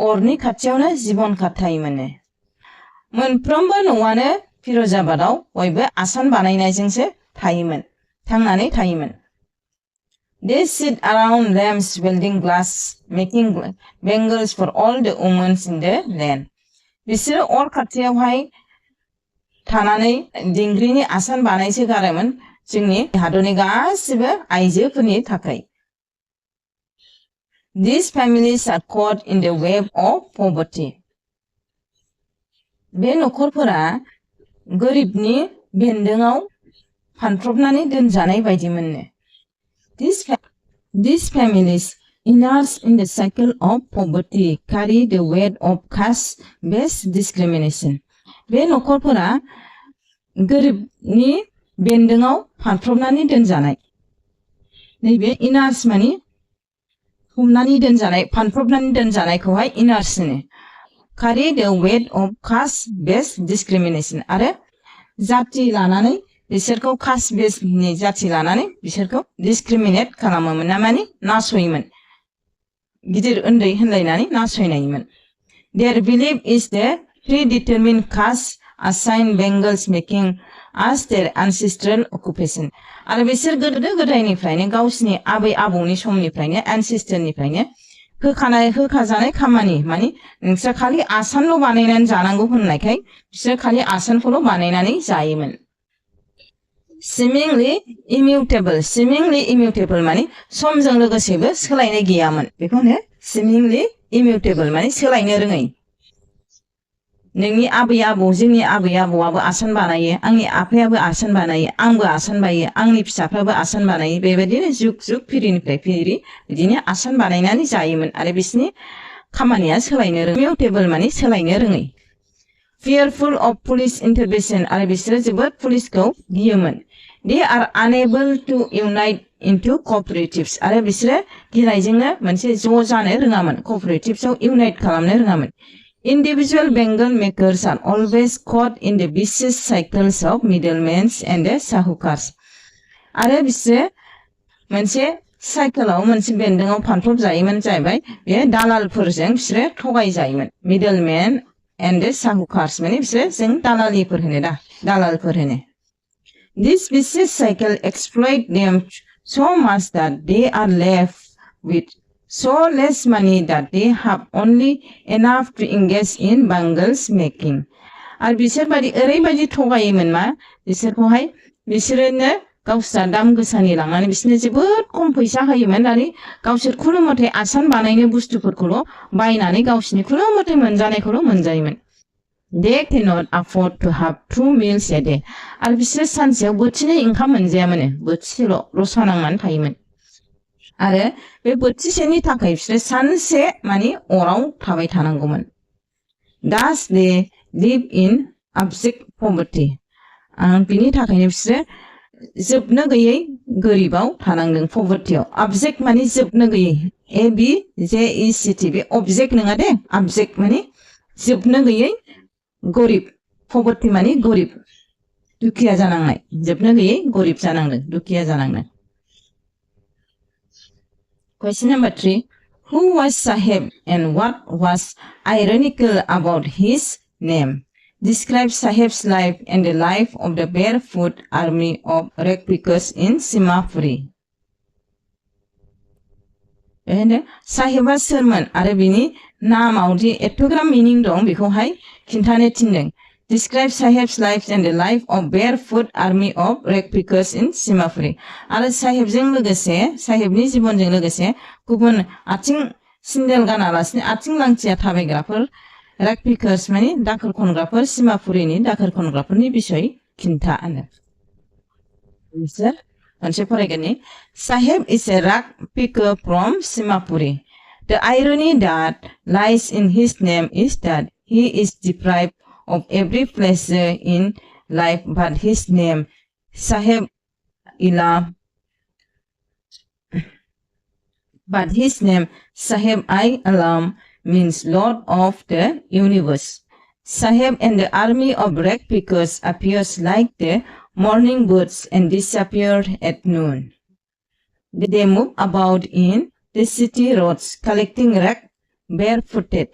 अरनि खाथियावनो जीवन खाथायोमोन मोनफ्रोमबो न'आनो फिरोजाबादाव बयबो आसान बानायनायजोंसो थायोमोन थांनानै थायोमोन They sit around lamps welding glass making bangles for all the women in the land बिसोरो अर खाथियावहाय थानानै दिंग्रिनि आसान बानायसो गारोमोन जोंनि हादरनि गासिबो आइजोफोरनि थाखाय These families are caught in the web of poverty. बे नखरफोरा गोरिबनि बेन्दोंआव फानफ्रबनानै दोनजानाय बायदिमोननो These families, immersed in the cycle of poverty, carry the weight of caste-based discrimination. बे नखरफोरा गोरिबनि बेन्दोंआव फानफ्रबनानै दोनजानाय नैबे इनार्स माने हमनानै दोनजानाय फानफ्रबनानै दोनजानायखौहाय इनार्स होनो carry the weight of caste-based discrimination आरो जाति लानानै बिसोरखौ caste-based नि जाति लानानै बिसोरखौ discriminate खालामोमोन ना माने नासयोमोन गिदिर उन्दै होनलायनानै नासयनायमोन Their belief is the predetermined caste assigned bangles making as their ancestral occupation. आरो बिसोर गोदो गोदायनिफ्रायनो गावसिनि आबै आबौनि समनिफ्रायनो ancestorनिफ्रायनो होखाजानाय खामानि माने नोंसोर खालि आसानल' बानायनानै जानांगौ होननायखाय बिसोर खालि आसानखौल' बानायनानै जायोमोन Seemingly immutable माने समजों लोगोसेबो सोलायनाय गैयामोन बेखौनो seemingly immutable माने सोलायनो रोङै नोंनि आबै आबौ जोंनि आबै आबौआबो आसान बानायो आंनि आफायाबो आसान बानायो आंबो आसान बानायो आंनि फिसाफ्राबो आसान बानायो बेबायदिनो जुग जुग फिरिनिफ्राय फिरि बिदिनो आसान बानायनानै जायोमोन आरो बिसोरनि खामानिया सोलायनो रोङै immutable माने सोलायनो रोङै fearful of police intervention आरो बिसोरो जोबोद पुलिसखौ गियोमोन They are unable to unite into cooperatives आरो बिसोरो गिनायजोंनो मोनसे ज' जानो रोङामोन cooperatives-आव unite खालामनो रोङामोन Individual bangle makers are always caught in the vicious cycles of middlemen and the sahukars आरो बिसोरो मोनसे साइकेलाव मोनसे बेन्दोंआव फानफ्रब जायोमोन जाहैबाय बे दालालफोरजों बिसोरो थगाय जायोमोन middlemen and the sahukars माने बिसोरो जों दालालिफोर होनो दालालफोर होनो This vicious cycle exploits them so much that they are left with so less money that they have only enough to engage in bangles making. आरो बिसोर बायदि ओरैबायदि थगायोमोन मा बिसोरखौहाय बिसोरनो गावस्रा दाम गोसानि लांनानै बिसोरनो जोबोद खम फैसा होयोमोन आरो गावसोर खुनुमथे आसान बानायनो बुस्थुफोरखौल' बायनानै गावसिनि खुनुमथे मोनजानायखौल' मोनजायोमोन They cannot afford to have 2 meals a day. आरो बिसोर सानसेयाव बोथिनै ओंखाम मोनजायामोन बोथिसेल' रसा नांनानै थायोमोन आरो बे बोथिसेनि थाखाय बिसोर सानसे माने अराव थाबाय थानांगौमोन Thus they live in abject poverty. बिनि थाखायनो बिसोर जोबनो गैयै गोरिबाव थानांदों povertyआव abject माने जोबनो गैयै ABJECT बे object नङा दे abject माने जोबनो गैयै गोरिब poverty माने गोरिब दुखिया जानांनाय जोबनो गैयै गरिब जानांदों दुखिया जानांदों Question number 3 Who was Saheb and what was ironical about his name? Describe Saheb's life and the life of the barefoot army of Rekpikas in Simapuri. साहेबा सोरमोन आरो बिनि नामावदि एथ'ग्राम मिनिं दं बेखौहाय खिन्थानो थिनदों Describe Saheb's life and the life of barefoot army of Rekpikas in Simapuri. आरो साहेबजों लोगोसे साहेबनि जिबनजों लोगोसे गुबुन आथिं सिन्देल गानालासिनो आथिं लांथिया थाबायग्राफोर Rekpikas माने दाखोर खनग्राफोर सिमापुरिनि दाखोर खनग्राफोरनि बिसय खिन्था आरो बिसोर मोनसे फरायगोननि Saheb is a rag picker from Simapuri. The irony that lies in his name is that he is deprived of every pleasure in life but his name Saheb Ilam but his name Saheb I Alam means Lord of the Universe. Saheb and the army of rag pickers appears like the morning birds and disappear at noon. They move about in the city roads collecting rag barefooted.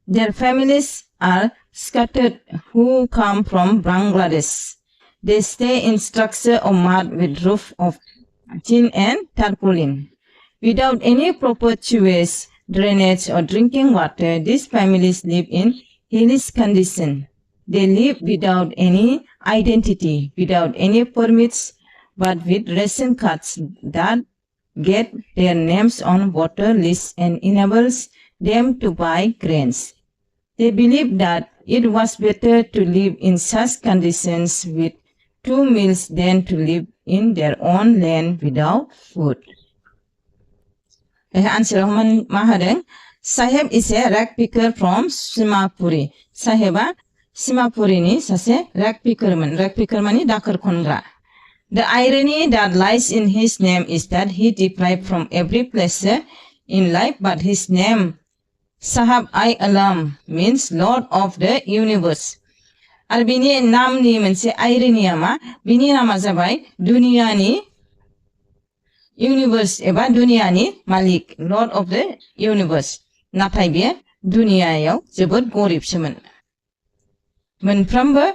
Their families are scattered who come from Bangladesh. They stay in structure of mud with roof of tin and tarpaulin. Without any proper sewage, drainage or drinking water, these families live in hellish condition. They live without any identity, without any permits, but with ration cards that get their names on voter lists and enables them to buy grains. They believe that it was better to live in such conditions with 2 meals than to live in their own land without food. Answer Mahadeng. Saheb is a rag picker from Simapuri. Saheba Simapuri ni sase rag picker man. Rag picker mani dakar konra. The irony that lies in his name is that he deprived from every pleasure in life, but his name Sahab I Alam means Lord of the Universe. आरो बिनि नामनि मोनसे आइरनिया मा बिनि नामा जाबाय दुनियानि universe एबा दुनियानि मालिक लर्ड अफ द यूनिवर्स नाथाय बे दुनियायाव जोबोद गरिबसोमोन मोनफ्रोमबो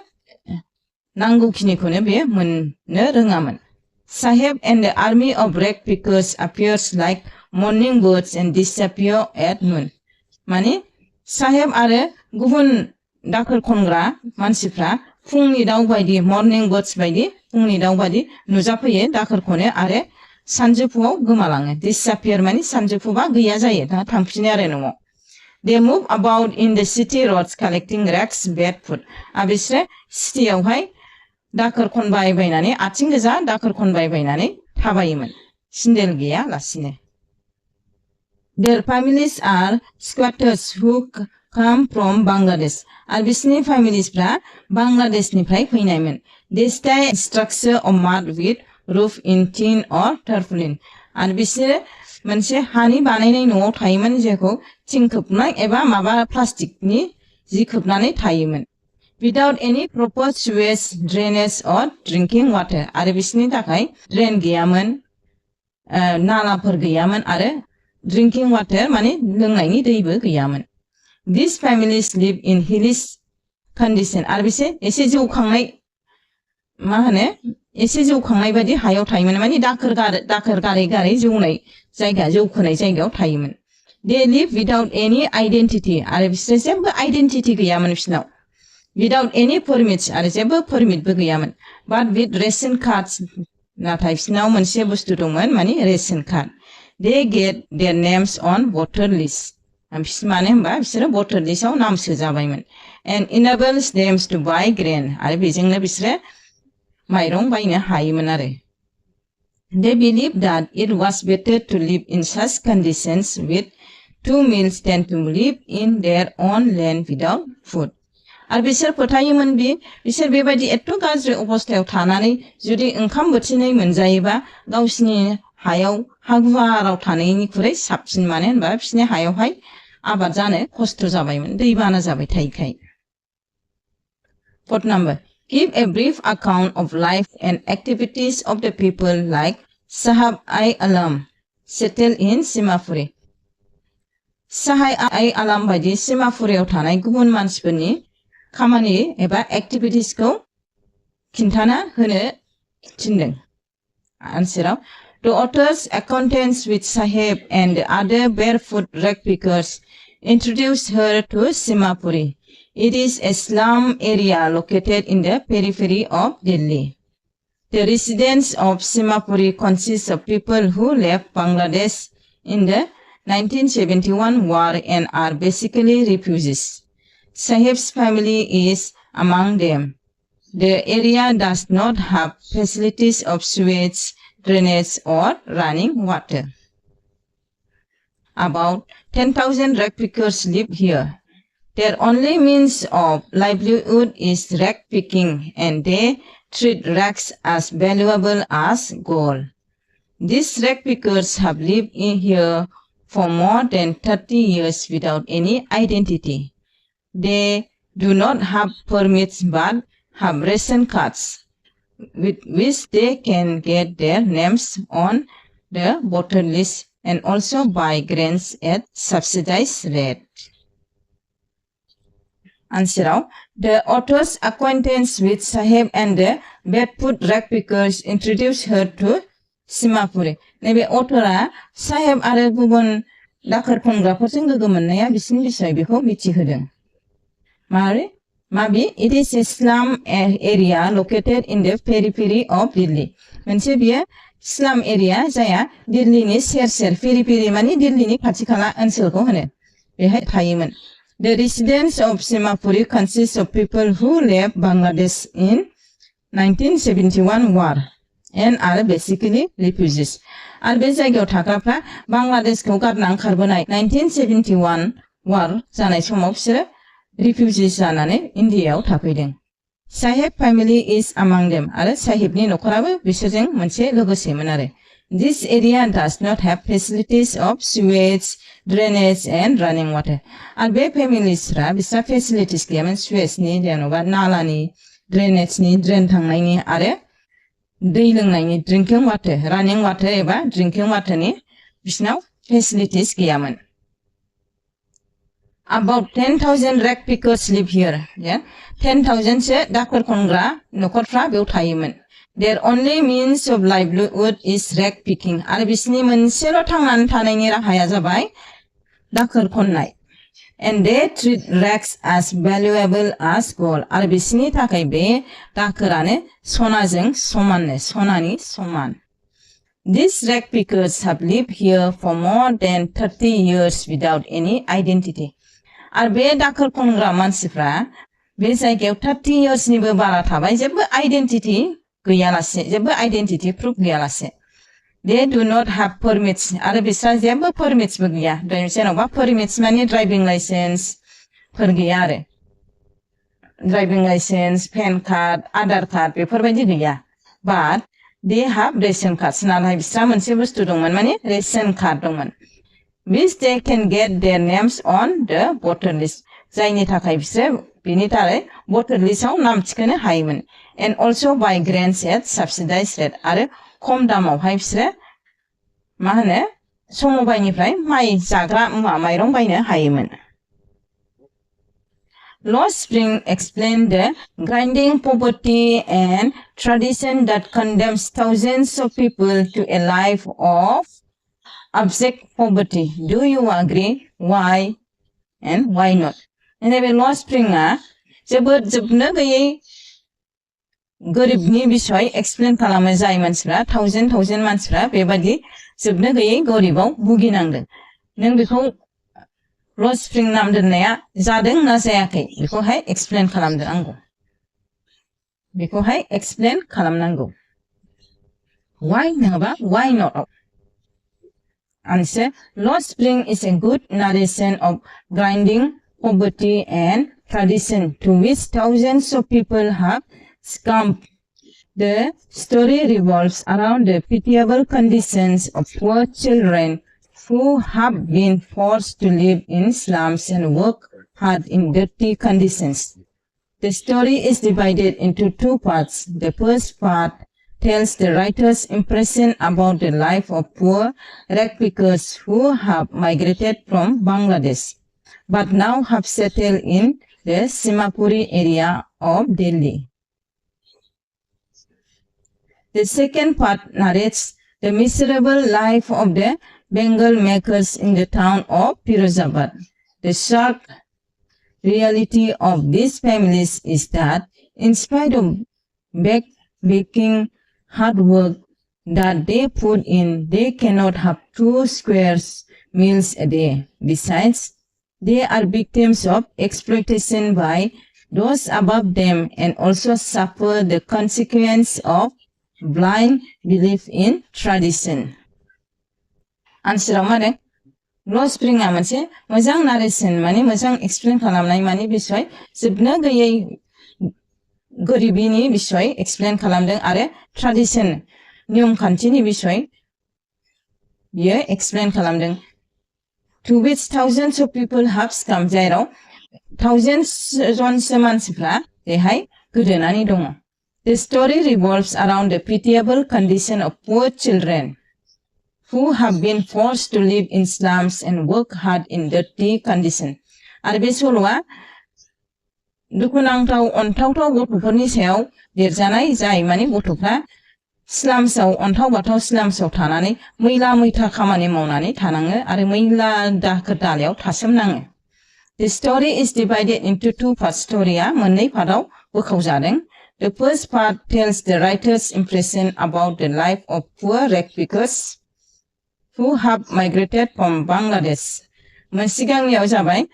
नांगौखिनिखौनो बे मोननो रोङामोन Saheb and the army of rag pickers appears like morning birds and disappear at noon. माने साहेब आरो गुबुन दाखोर खनग्रा मानसिफ्रा फुंनि दाउ बायदि मर्निं बार्ड्स बायदि फुंनि दाउ बायदि नुजाफैयो दाखोर खनो आरो सानजौफुआव गोमालाङो disappear माने सानजौफुबा गैया जायो दा थांफिनो आरो न'आव They move about in the city roads collecting rags barefoot. बिसोरो सिटियावहाय दाखोर खनबाय बायनानै आथिं गोजा दाखोर खनबाय बायनानै थाबायोमोन सिन्देल गैया लासिनो Their families are squatters who come from Bangladesh. आरो बिसोरनि familiesफ्रा बांलादेशनिफ्राय फैनायमोन They stay in structure of mud with roof in tin or tarpaulin. आरो बिसोरो मोनसे हानि बानायनाय न'आव थायोमोन जेखौ थिं खोबनाय एबा माबा प्लास्टिकनि जि खोबनानै थायोमोन Without any proper sewage, drainage or drinking water. आरो बिसोरनि थाखाय ड्रेन गैयामोन नालाफोर गैयामोन आरो drinking water माने लोंनायनि दैबो गैयामोन These families live in hellish condition. आरो बिसोर एसे जौखांनाय मा होनो एसे जौखांनाय बायदि हायाव थायोमोन माने दाखोर गारै गारै जौनाय जायगा जौखोनाय जायगायाव थायोमोन They live without any identity. आरो बिसोर जेबो आइडेन्टिटि गैयामोन बिसोरनाव Without any permits आरो जेबो परमिटबो गैयामोन But with ration cards नाथाय बिसोरनाव मोनसे बुस्थु दंमोन माने ration card They get their names on voter lists. मानो होनबा बिसोरो voter listआव नाम सोजाबायमोन And enables them to buy grain. आरो बेजोंनो बिसोरो माइरं बायनो हायोमोन आरो They believe that it was better to live in such conditions with 2 meals than to live in their own land without food. आरो बिसोर फोथायोमोन बिसोर बेबायदि एथ' गाज्रि अबस्थायाव थानानै जुदि ओंखाम बोथिनै मोनजायोबा गावसिनि हायाव हागुवाराव थानायनिख्रुइ साबसिन मानो होनबा बिसोरनि हायावहाय आबाद जानो खस्थ' जाबायमोन दैबाना जाबाय थायैखाय Fourth number, give a brief account of life and activities of the people like Sahab Alam, settled in Simapuri. Sahai Alam बायदि सिमापुरियाव थानाय गुबुन मानसिफोरनि खामानि एबा एक्टिभिटिसखौ खिन्थाना होनो थिनदों. Answer: The author's acquaintance with Sahib and the other barefoot rag pickers introduced her to Simapuri. It is a slum area located in the periphery of Delhi. The residents of Simapuri consist of people who left Bangladesh in the 1971 war and are basically refugees. Sahib's family is among them. The area does not have facilities of sewage, drainage, or running water. About 10,000 rag pickers live here. Their only means of livelihood is rag picking, and they treat rags as valuable as gold. These rag pickers have lived in here for more than 30 years without any identity. They do not have permits but have ration cards with which they can get their names on the voter list and also buy grains at subsidized rate. Answer: The author's acquaintance with Sahib and the barefoot rag pickers introduced her to Simapuri. नैबे authorआ साहेब आरो गुबुन दाखोर खनग्राफोरजों लोगो मोननाया बिसिनि बिसय बेखौ मिथिहोदों. माबि? It is a slum area located in the periphery of Delhi. मोनसे बियो slum area जाया दिल्लीनि सेर-सेर पेरिफेरि माने दिल्लीनि खाथि-खाला ओनसोलखौ होनो. बेहाय थायोमोन. The residents of Simapuri consist of people who left Bangladesh in 1971 war and are basically refugees. आरो बे जायगायाव थाग्राफ्रा बांलादेशखौ गारना ओंखारबोनाय 1971 war जानाय समाव बिसोरो refugees जानानै इन्डियायाव थाफैदों. Sahib family is among them. आरो साहिबनि नखराबो बिसोरजों मोनसे लोगोसेमोन आरो. This area does not have facilities of sewage, drainage and running water. आरो बे फेमिलिसफ्रा बिस्रा फेसिलिटिस गैयामोन सुवेजनि जेन'बा नालानि ड्रेनेजनि ड्रेन थांनायनि आरो दै लोंनायनि ड्रिंकिं वाटार रानिं वाटार एबा ड्रिंकिं वाटारनि बिसनाव फेसिलिटिस गैयामोन. About 10,000 rag pickers live here. 10,000 सो दाखोर खनग्रा नखरफ्रा बेयाव थायोमोन. Their only means of livelihood is rag picking. आरो बिसनि मोनसेल' थांनानै थानायनि राहाया जाबाय दाखोर खननाय. And they treat rags as valuable as gold. आरो बिसनि थाखाय बे दाखोरानो सनाजों समाननो सनानि समान. These rag pickers have lived here for more than 30 years without any identity. आरो बे दाखोर खनग्रा मानसिफ्रा बे जायगायाव 30 yearsनिबो बारा थाबाय जेबो आइडेन्टिटी गैयालासे जेबो आइडेन्टिटी प्रुफ गैयालासे. They do not have permits. आरो बिस्रा जेबो permitsबो गैया. जेन'बा permits माने driving license फोर गैया आरो. Driving license, PAN card, Aadhaar card बेफोरबायदि गैया. But they have ration cards. नाथाय बिस्रा मोनसे बुस्थु दंमोन माने ration card दंमोन. Which they can get their names on the voter list. जायनि थाखाय बिसोर बिनि थाखाय voter listआव नाम थिखोनो हायोमोन. And also buy grains at subsidized rate. आरो खम दामावहाय बिसोरो मा होनो समबायनिफ्राय माइ जाग्रा मुवा माइरं बायनो हायोमोन. Lord Spring explained the grinding poverty and tradition that condemns thousands of people to a life of abject poverty. Do you agree? Why and why not? नैबे Lord Springआ जोबोद जोबनो गैयै गोरिबनि बिसय एक्सप्लेन खालामो जाय मानसिफ्रा थाउजेन्ड मानसिफ्रा बेबादि जोबनो गैयै गोरिबाव भुगिनांदों. नों बेखौ लर्ड स्प्रिं नाम दोननाया जादों ना जायाखै बेखौहाय एक्सप्लेन खालामदो आंगौ. बेखौहाय एक्सप्लेन खालामनांगौ. Why नङाबा why not? Answer: Lord Spring is a good narration of grinding poverty and tradition to which thousands of people have succumbed. The story revolves around the pitiable conditions of poor children who have been forced to live in slums and work hard in dirty conditions. The story is divided into two parts. The first part tells the writer's impression about the life of poor rag pickers who have migrated from Bangladesh, but now have settled in the Simapuri area of Delhi. The second part narrates the miserable life of the Bengal makers in the town of Firozabad. The stark reality of these families is that, in spite of baking hard work that they put in, they cannot have 2 square meals a day. Besides, they are victims of exploitation by those above them and also suffer the consequence of blind belief in tradition. Answer mare Rose Spring amanse mojang narration mani mojang explain खालामनाय माने बिसय जोबनो गैयै गरिबीनि बिसय explain खालामदों आरो tradition नियम खान्थिनि बिसय बियो explain खालामदों. To which thousands of people have come, जेराव thousands जनसो मानसिफ्रा बेहाय गोदोनानै दङ. The story revolves around the pitiable condition of poor children who have been forced to live in slums and work hard in dirty conditions. आरो बे सल'आ दुखुनांथाव अनथावथाव गथ'फोरनि सायाव लिरजानाय जाय माने गथ'फ्रा स्लाम्सआव अन्थाव बाथाव स्लाम्सआव थानानै मैला मैथा खामानि मावनानै थानाङो आरो मैला दाखोर दालायाव थासोमनाङो. The story is divided into two parts. स्ट'रिया मोननै पार्टआव बोखावजादों. The first part tells the writer's impression about the life of poor rag pickers who have migrated from Bangladesh. सिगांनियाव जाबाय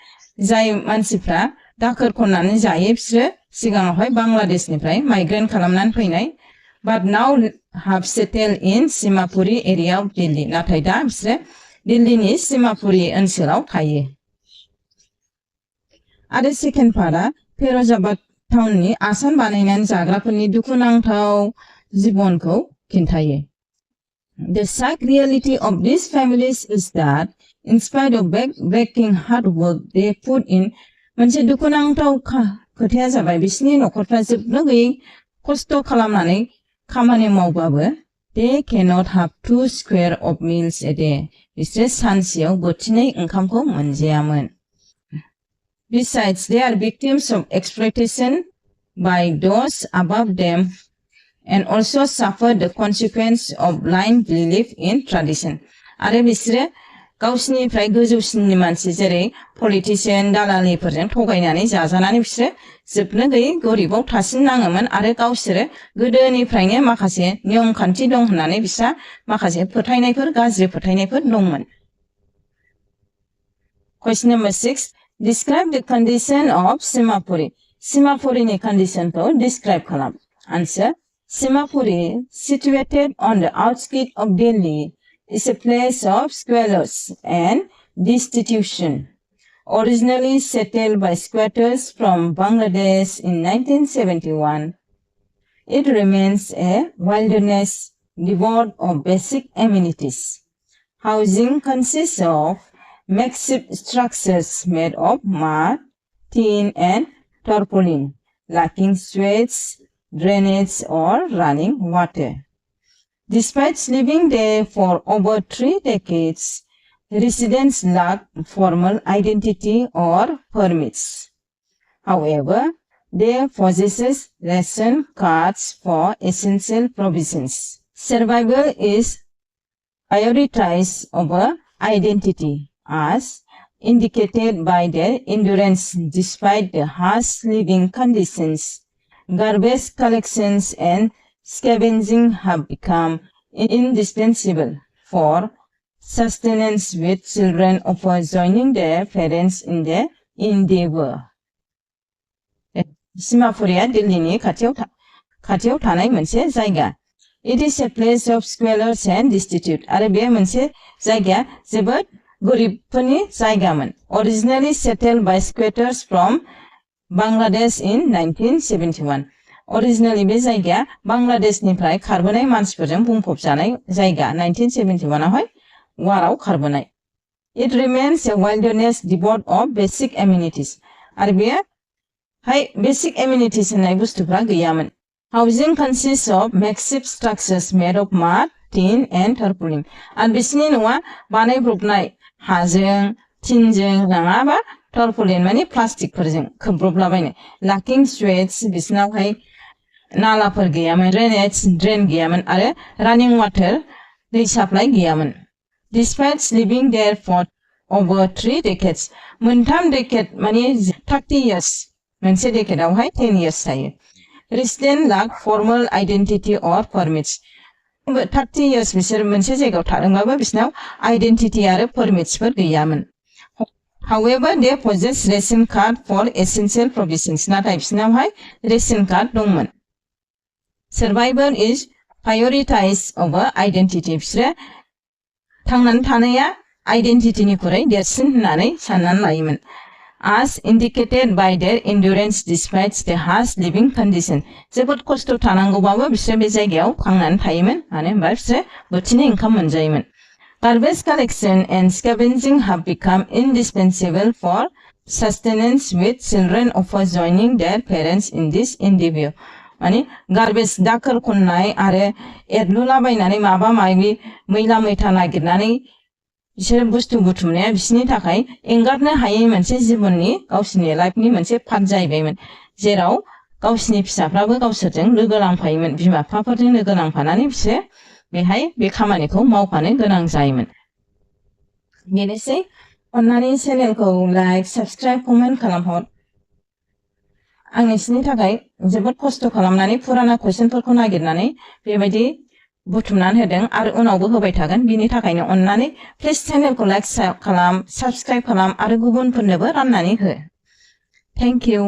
जाय मानसिफ्रा दाखोर खननानै जायो बिसोरो सिगाङावहाय बांलादेशनिफ्राय माइग्रेट खालामनानै फैनाय, but now have settled in Simapuri area of Delhi. नाथाय दा बिसोरो दिल्लीनि सिमापुरी ओनसोलाव थायो. आरो सेकेन्ड पार्टआ फिरोजाबाद टाउननि आसान बानायनानै जाग्राफोरनि दुखुनांथाव जिबनखौ खिन्थायो. The sad reality of these families is that, in spite of breaking hard work they put in, मोनसे दुखुनांथाव खोथाया जाबाय बिसोरनि न'खरफ्रा जोबनो गैयै खस्थ' खालामनानै खामानि मावबाबो they cannot have 2 square of meals a day. बिसोर सानसेयाव बोथिनै ओंखामखौ मोनजायामोन. Besides, they are victims of exploitation by those above them and also suffer the consequence of blind belief in tradition. आरो बिसोरो गावसिनिफ्राय गोजौसिननि मानसि जेरै पलिटिशियन दालालिफोरजों थगायनानै जाजानानै बिसोरो जोबनो गैयै गरिबाव थासिननाङोमोन आरो गावसोरो गोदोनिफ्रायनो माखासे नियम खान्थि दं होननानै बिसोर माखासे फोथायनायफोर गाज्रि फोथायनायफोर दंमोन. Question number 6. Describe the condition of Simapuri. Simapuriनि conditionखौ describe खालाम. Answer. Simapuri, situated on the outskirts of Delhi, is a place of squalors and destitution. Originally settled by squatters from Bangladesh in 1971, it remains a wilderness devoid of basic amenities. Housing consists of makeshift structures made of mud, tin, and tarpaulin, lacking sewage, drainage, or running water. Despite living there for over 3 decades, residents lack formal identity or permits. However, they possess ration cards for essential provisions. Survival is prioritized over identity, as indicated by their endurance despite the harsh living conditions. Garbage collections and scavenging have become indispensable for sustenance, with children often joining their parents in the endeavor. Simapuriया दिल्लीनि खाथियाव थानाय मोनसे जायगा. It is a place of squalors and destitute. आरो बे मोनसे जायगाया जोबोद गरिबफोरनि जायगामोन. Originally settled by squatters from Bangladesh in 1971. Originally बे जायगाया बांग्लादेशनिफ्राय खारबोनाय मानसिफोरजों बुंफबजानाय जायगा 1971 आवहाय वाराव खारबोनाय. It remains a wilderness devoid of basic amenities. आरो बे हाय बेसिक एमिनिटिस होननाय बुस्थुफ्रा गैयामोन. Housing consists of makeshift structures made of mud, tin and tarpaulin. आरो बिसिनि न'आ बानायब्रबनाय हाजों, थिनजों नङाबा tarpaulin माने प्लास्टिकफोरजों खोबब्रबलाबायनाय. Lacking sewage बिसिनावहाय नालाफोर गैयामोन, ड्रेन गैयामोन आरो running water दै सप्लाइ गैयामोन. Despite living there for over 3 decades, मोनथाम decade माने 30 years, मोनसे decadeआवहाय 10 years थायो. Residents lack formal identity or permits. 30 years बिसोर मोनसे जायगायाव थादोंबाबो बिसनाव identity आरो permitsफोर गैयामोन. However, they possess ration card for essential provisions. नाथाय बिसनावहाय ration card दंमोन. Survival is prioritized over identity. बिसोरो थांनानै थानाया identityनिख्रुइ देरसिन होननानै साननानै लायोमोन. As indicated by their endurance despite the harsh living condition. जोबोद खस्थ' थानांगौबाबो बिसोर बे जायगायाव थांनानै थायोमोन. मानो होनबा बिसोर बोथिनै ओंखाम मोनजायोमोन. Garbage collection and scavenging have become indispensable for sustenance, with children often joining their parents in this endeavor. माने गार्बेज दाखोर खननाय आरो एरलुलाबायनानै माबा माबि मैला मैथा नागिरनानै बिसोर बुस्थु बुथुमनाया बिसोरनि थाखाय एंगारनो हायै मोनसे जिबननि गावसिनि लाइफनि मोनसे पार्ट जाहैबायमोन, जेराव गावसिनि फिसाफ्राबो गावसोरजों लोगो नांफायोमोन, बिमा बिफाफोरजों लोगो नांफानानै बिसोर बेहाय बे खामानिखौ मावफानो गोनां जायोमोन. बेनोसै. अन्नानै चेनेलखौ लाइक, साबस्क्राइब, कमेन्ट खालामहर. आं नोंसिनि थाखाय जोबोद खस्थ' खालामनानै फुराना कुइसनफोरखौ नागिरनानै बेबायदि बुथुमनानै होदों आरो उनावबो होबाय थागोन. बिनि थाखायनो अन्नानै प्लिज चेनेलखौ लाइक खालाम, साबस्क्राइब खालाम आरो गुबुनफोरनोबो राननानै हो. Thank you.